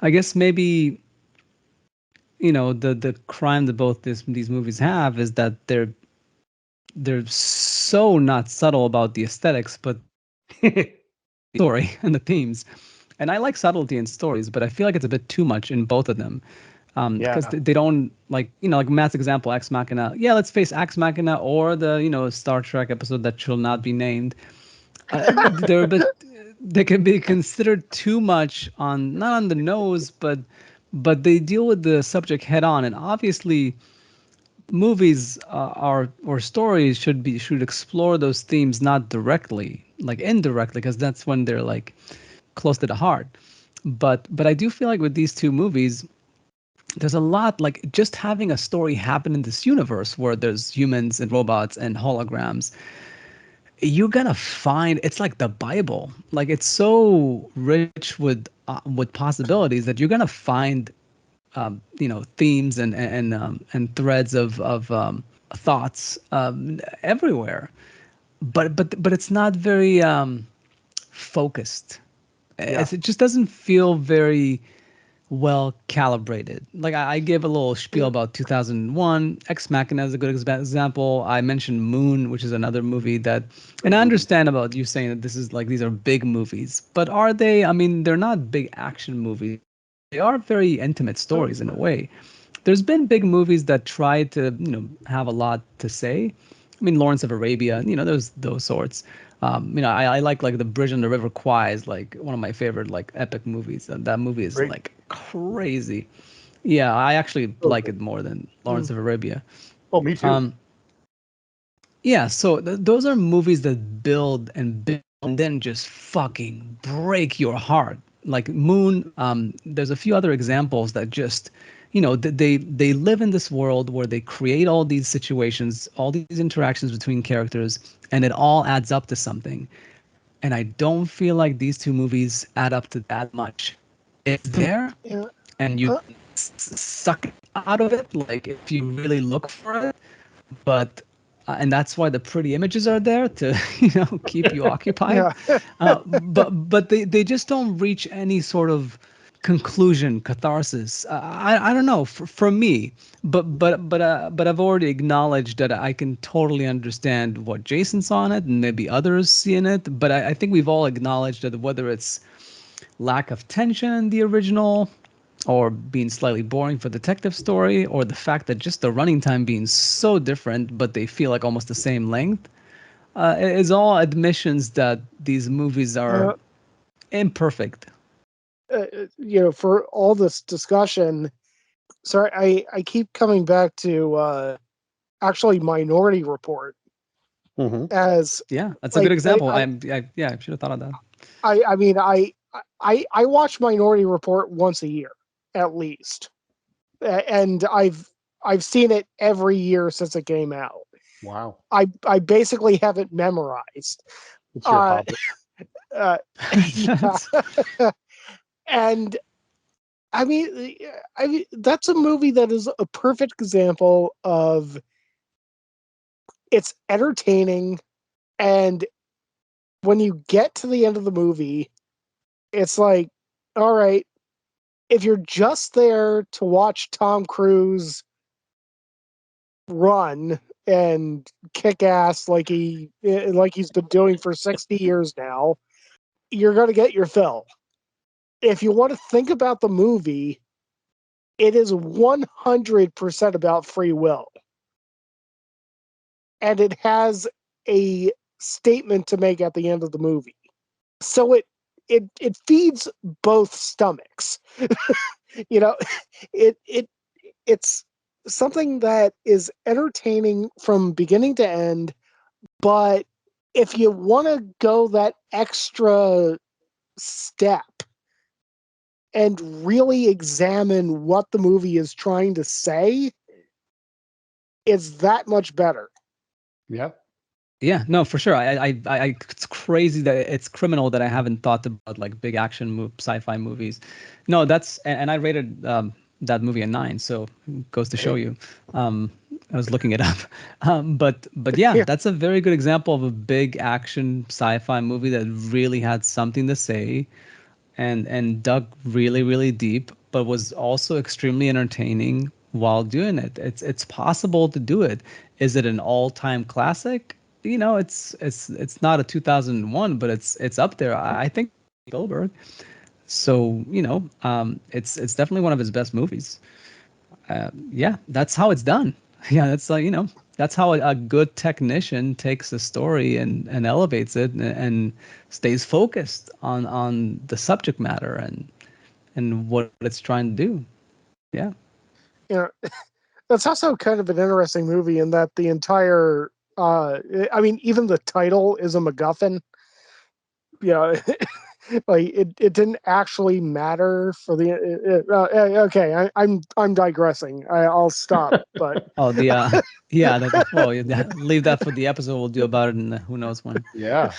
I guess maybe, the crime that both these movies have is that they're so not subtle about the aesthetics, but the story and the themes. And I like subtlety in stories, but I feel like it's a bit too much in both of them. Because they don't, like Matt's example, Ex Machina. Yeah, let's face Ex Machina or the Star Trek episode that shall not be named. They're a bit, they can be considered too much not on the nose, but they deal with the subject head on. And obviously, movies or stories should explore those themes not directly, like indirectly, because that's when they're like close to the heart. But I do feel like with these two movies, there's a lot, like just having a story happen in this universe where there's humans and robots and holograms, you're gonna find it's like the Bible. Like it's so rich with possibilities that you're gonna find themes and threads of thoughts everywhere, but it's not very focused. Yeah. It just doesn't feel very well calibrated. Like I gave a little spiel about 2001. Ex Machina is a good example. I mentioned Moon, which is another movie that, and I understand about you saying that this is like these are big movies, but are they? I mean, they're not big action movies. They are very intimate stories in a way. There's been big movies that try to, have a lot to say. I mean, Lawrence of Arabia, there's those sorts. I like The Bridge on the River Kwai is like one of my favorite like epic movies. And that movie is Great. like crazy. Yeah, I actually like Okay. it more than Lawrence of Arabia. Oh, me too. Yeah, so those are movies that build and build and then just fucking break your heart. Like Moon, there's a few other examples that just, they live in this world where they create all these situations, all these interactions between characters, and it all adds up to something. And I don't feel like these two movies add up to that much. It's there, Yeah. and you can suck it out of it, like if you really look for it, but and that's why the pretty images are there to keep you occupied, Yeah. but they just don't reach any sort of conclusion, catharsis. I don't know, for me, but I've already acknowledged that I can totally understand what Jason saw in it and maybe others see in it, but I think we've all acknowledged that whether it's lack of tension in the original, or being slightly boring for detective story, or the fact that just the running time being so different, but they feel like almost the same length, is all admissions that these movies are Uh, imperfect. for all this discussion, sorry, I keep coming back to actually Minority Report Hmm. as Yeah, that's a good like example. Yeah, I should have thought of that. I mean I watch Minority Report once a year at least, and I've seen it every year since it came out. Wow. I basically have it memorized. It's your Uh, hobby. uh, yeah, That's- and I mean that's a movie that is a perfect example of it's entertaining, and when you get to the end of the movie, it's like, all right, if you're just there to watch Tom Cruise run and kick ass like he's been doing for 60 years now, you're going to get your fill. If you want to think about the movie, it is 100% about free will. And it has a statement to make at the end of the movie. So it feeds both stomachs. you know, it's something that is entertaining from beginning to end, but if you want to go that extra step and really examine what the movie is trying to say, it's that much better. Yeah. Yeah, no, for sure. It's crazy that it's criminal that I haven't thought about like big action sci-fi movies. No, and I rated that movie a 9, so it goes to show Hey. you. Um, I was looking it up, but yeah, Yeah. that's a very good example of a big action sci-fi movie that really had something to say, and dug really really deep, but was also extremely entertaining while doing it. It's possible to do it. Is it an all-time classic? It's not a 2001, but it's up there. I think Spielberg. So it's definitely one of his best movies. Yeah, that's how it's done. Yeah, that's like that's how a good technician takes a story and elevates it and stays focused on the subject matter and what it's trying to do. Yeah. You know, that's also kind of an interesting movie in that the entire I mean, even the title is a MacGuffin. You know, like it didn't actually matter for the okay, I'm digressing. I'll stop, but Oh, yeah, well, leave that for the episode we'll do about it in who knows when. Yeah.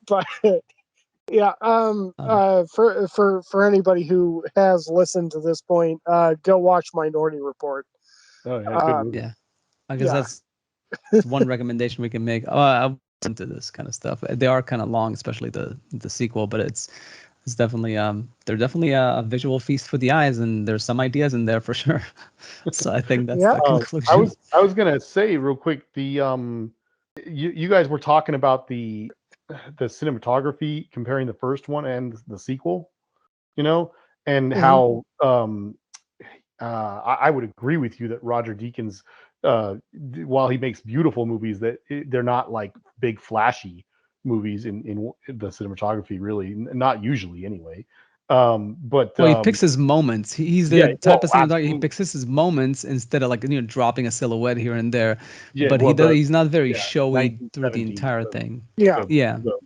but Yeah. For anybody who has listened to this point, go watch Minority Report. Oh yeah, good movie. Yeah, I guess Yeah. that's one recommendation we can make. Oh, I listen to this kind of stuff. They are kind of long, especially the sequel, but it's definitely they're definitely a visual feast for the eyes, and there's some ideas in there for sure. So I think that's Yeah. the I conclusion. was gonna say real quick, the you guys were talking about the cinematography, comparing the first one and the sequel, you know, and Mhm. how I would agree with you that Roger Deakins, while he makes beautiful movies, that they're not like big flashy movies in the cinematography, really, not usually anyway. But Well, he picks his moments. He's yeah, the type well, of cinematographer. He absolutely, picks his moments instead of like dropping a silhouette here and there. yeah, But well, the he's not very yeah, showy through the 1970s, entire thing. Yeah. Yeah, the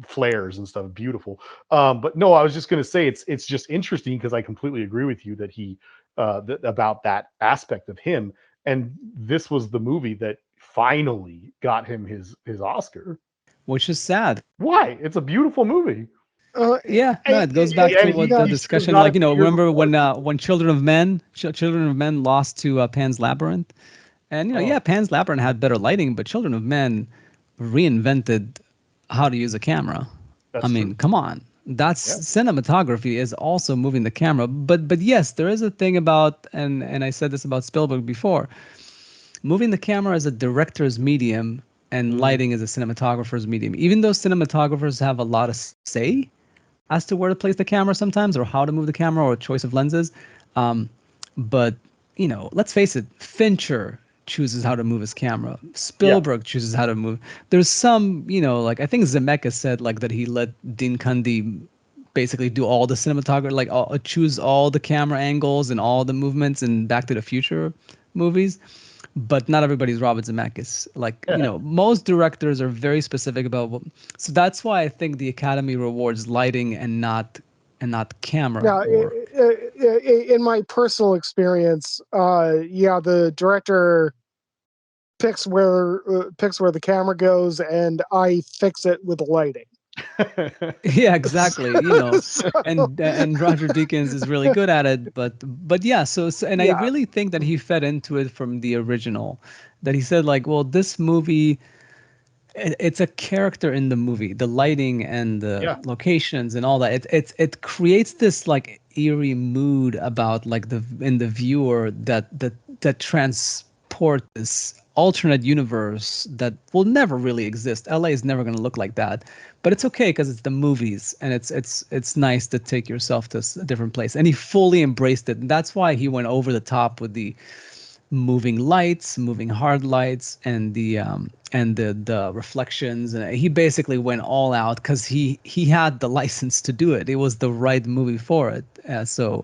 flares and stuff, beautiful. But no, I was just going to say it's just interesting because I completely agree with you that he about that aspect of him, and this was the movie that finally got him his Oscar. which is sad. Why? It's a beautiful movie. Uh, Yeah, no, it goes back to And what the yeah. he should have discussion, got like, it the year remember before. when Children of Men lost to Pan's Labyrinth, and Oh, yeah, Pan's Labyrinth had better lighting, but Children of Men reinvented how to use a camera. I that's mean, true. come on, that's Yeah. cinematography is also moving the camera. But yes, there is a thing about, and I said this about Spielberg before, moving the camera as a director's medium and Mm, lighting as a cinematographer's medium. Even though cinematographers have a lot of say as to where to place the camera sometimes, or how to move the camera, or choice of lenses. Um, but let's face it, Fincher chooses how to move his camera. yeah. Spielberg chooses how to move. There's some, like I think Zemeckis said like that he let Dean Cundey basically do all the cinematography, like choose all the camera angles and all the movements in Back to the Future movies. But not everybody's Robert Zemeckis. Like, most directors are very specific about so that's why I think the Academy rewards lighting and not camera Now, more. in my personal experience, yeah, the director picks where the camera goes, and I fix it with lighting. Yeah, exactly. So, And Roger Deakins is really good at it, but yeah, so and I yeah, really think that he fed into it from the original, that he said like, well, this movie, it's a character in the movie, the lighting and the Yeah. locations and all that. It creates this like eerie mood about like the viewer that transport this alternate universe that will never really exist. LA is never going to look like that, but it's okay because it's the movies, and it's nice to take yourself to a different place. And he fully embraced it, and that's why he went over the top with the moving lights, moving hard lights, and the reflections. And he basically went all out because he had the license to do it. It was the right movie for it. So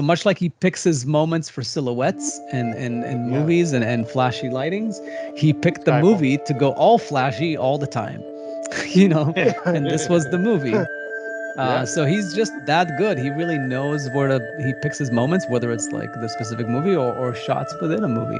much like he picks his moments for silhouettes and Yeah. movies and flashy lightings, he picked the Skyfall. movie to go all flashy all the time. you know, and this was the movie. Yeah. So he's just that good. He really knows he picks his moments, whether it's like the specific movie or shots within a movie.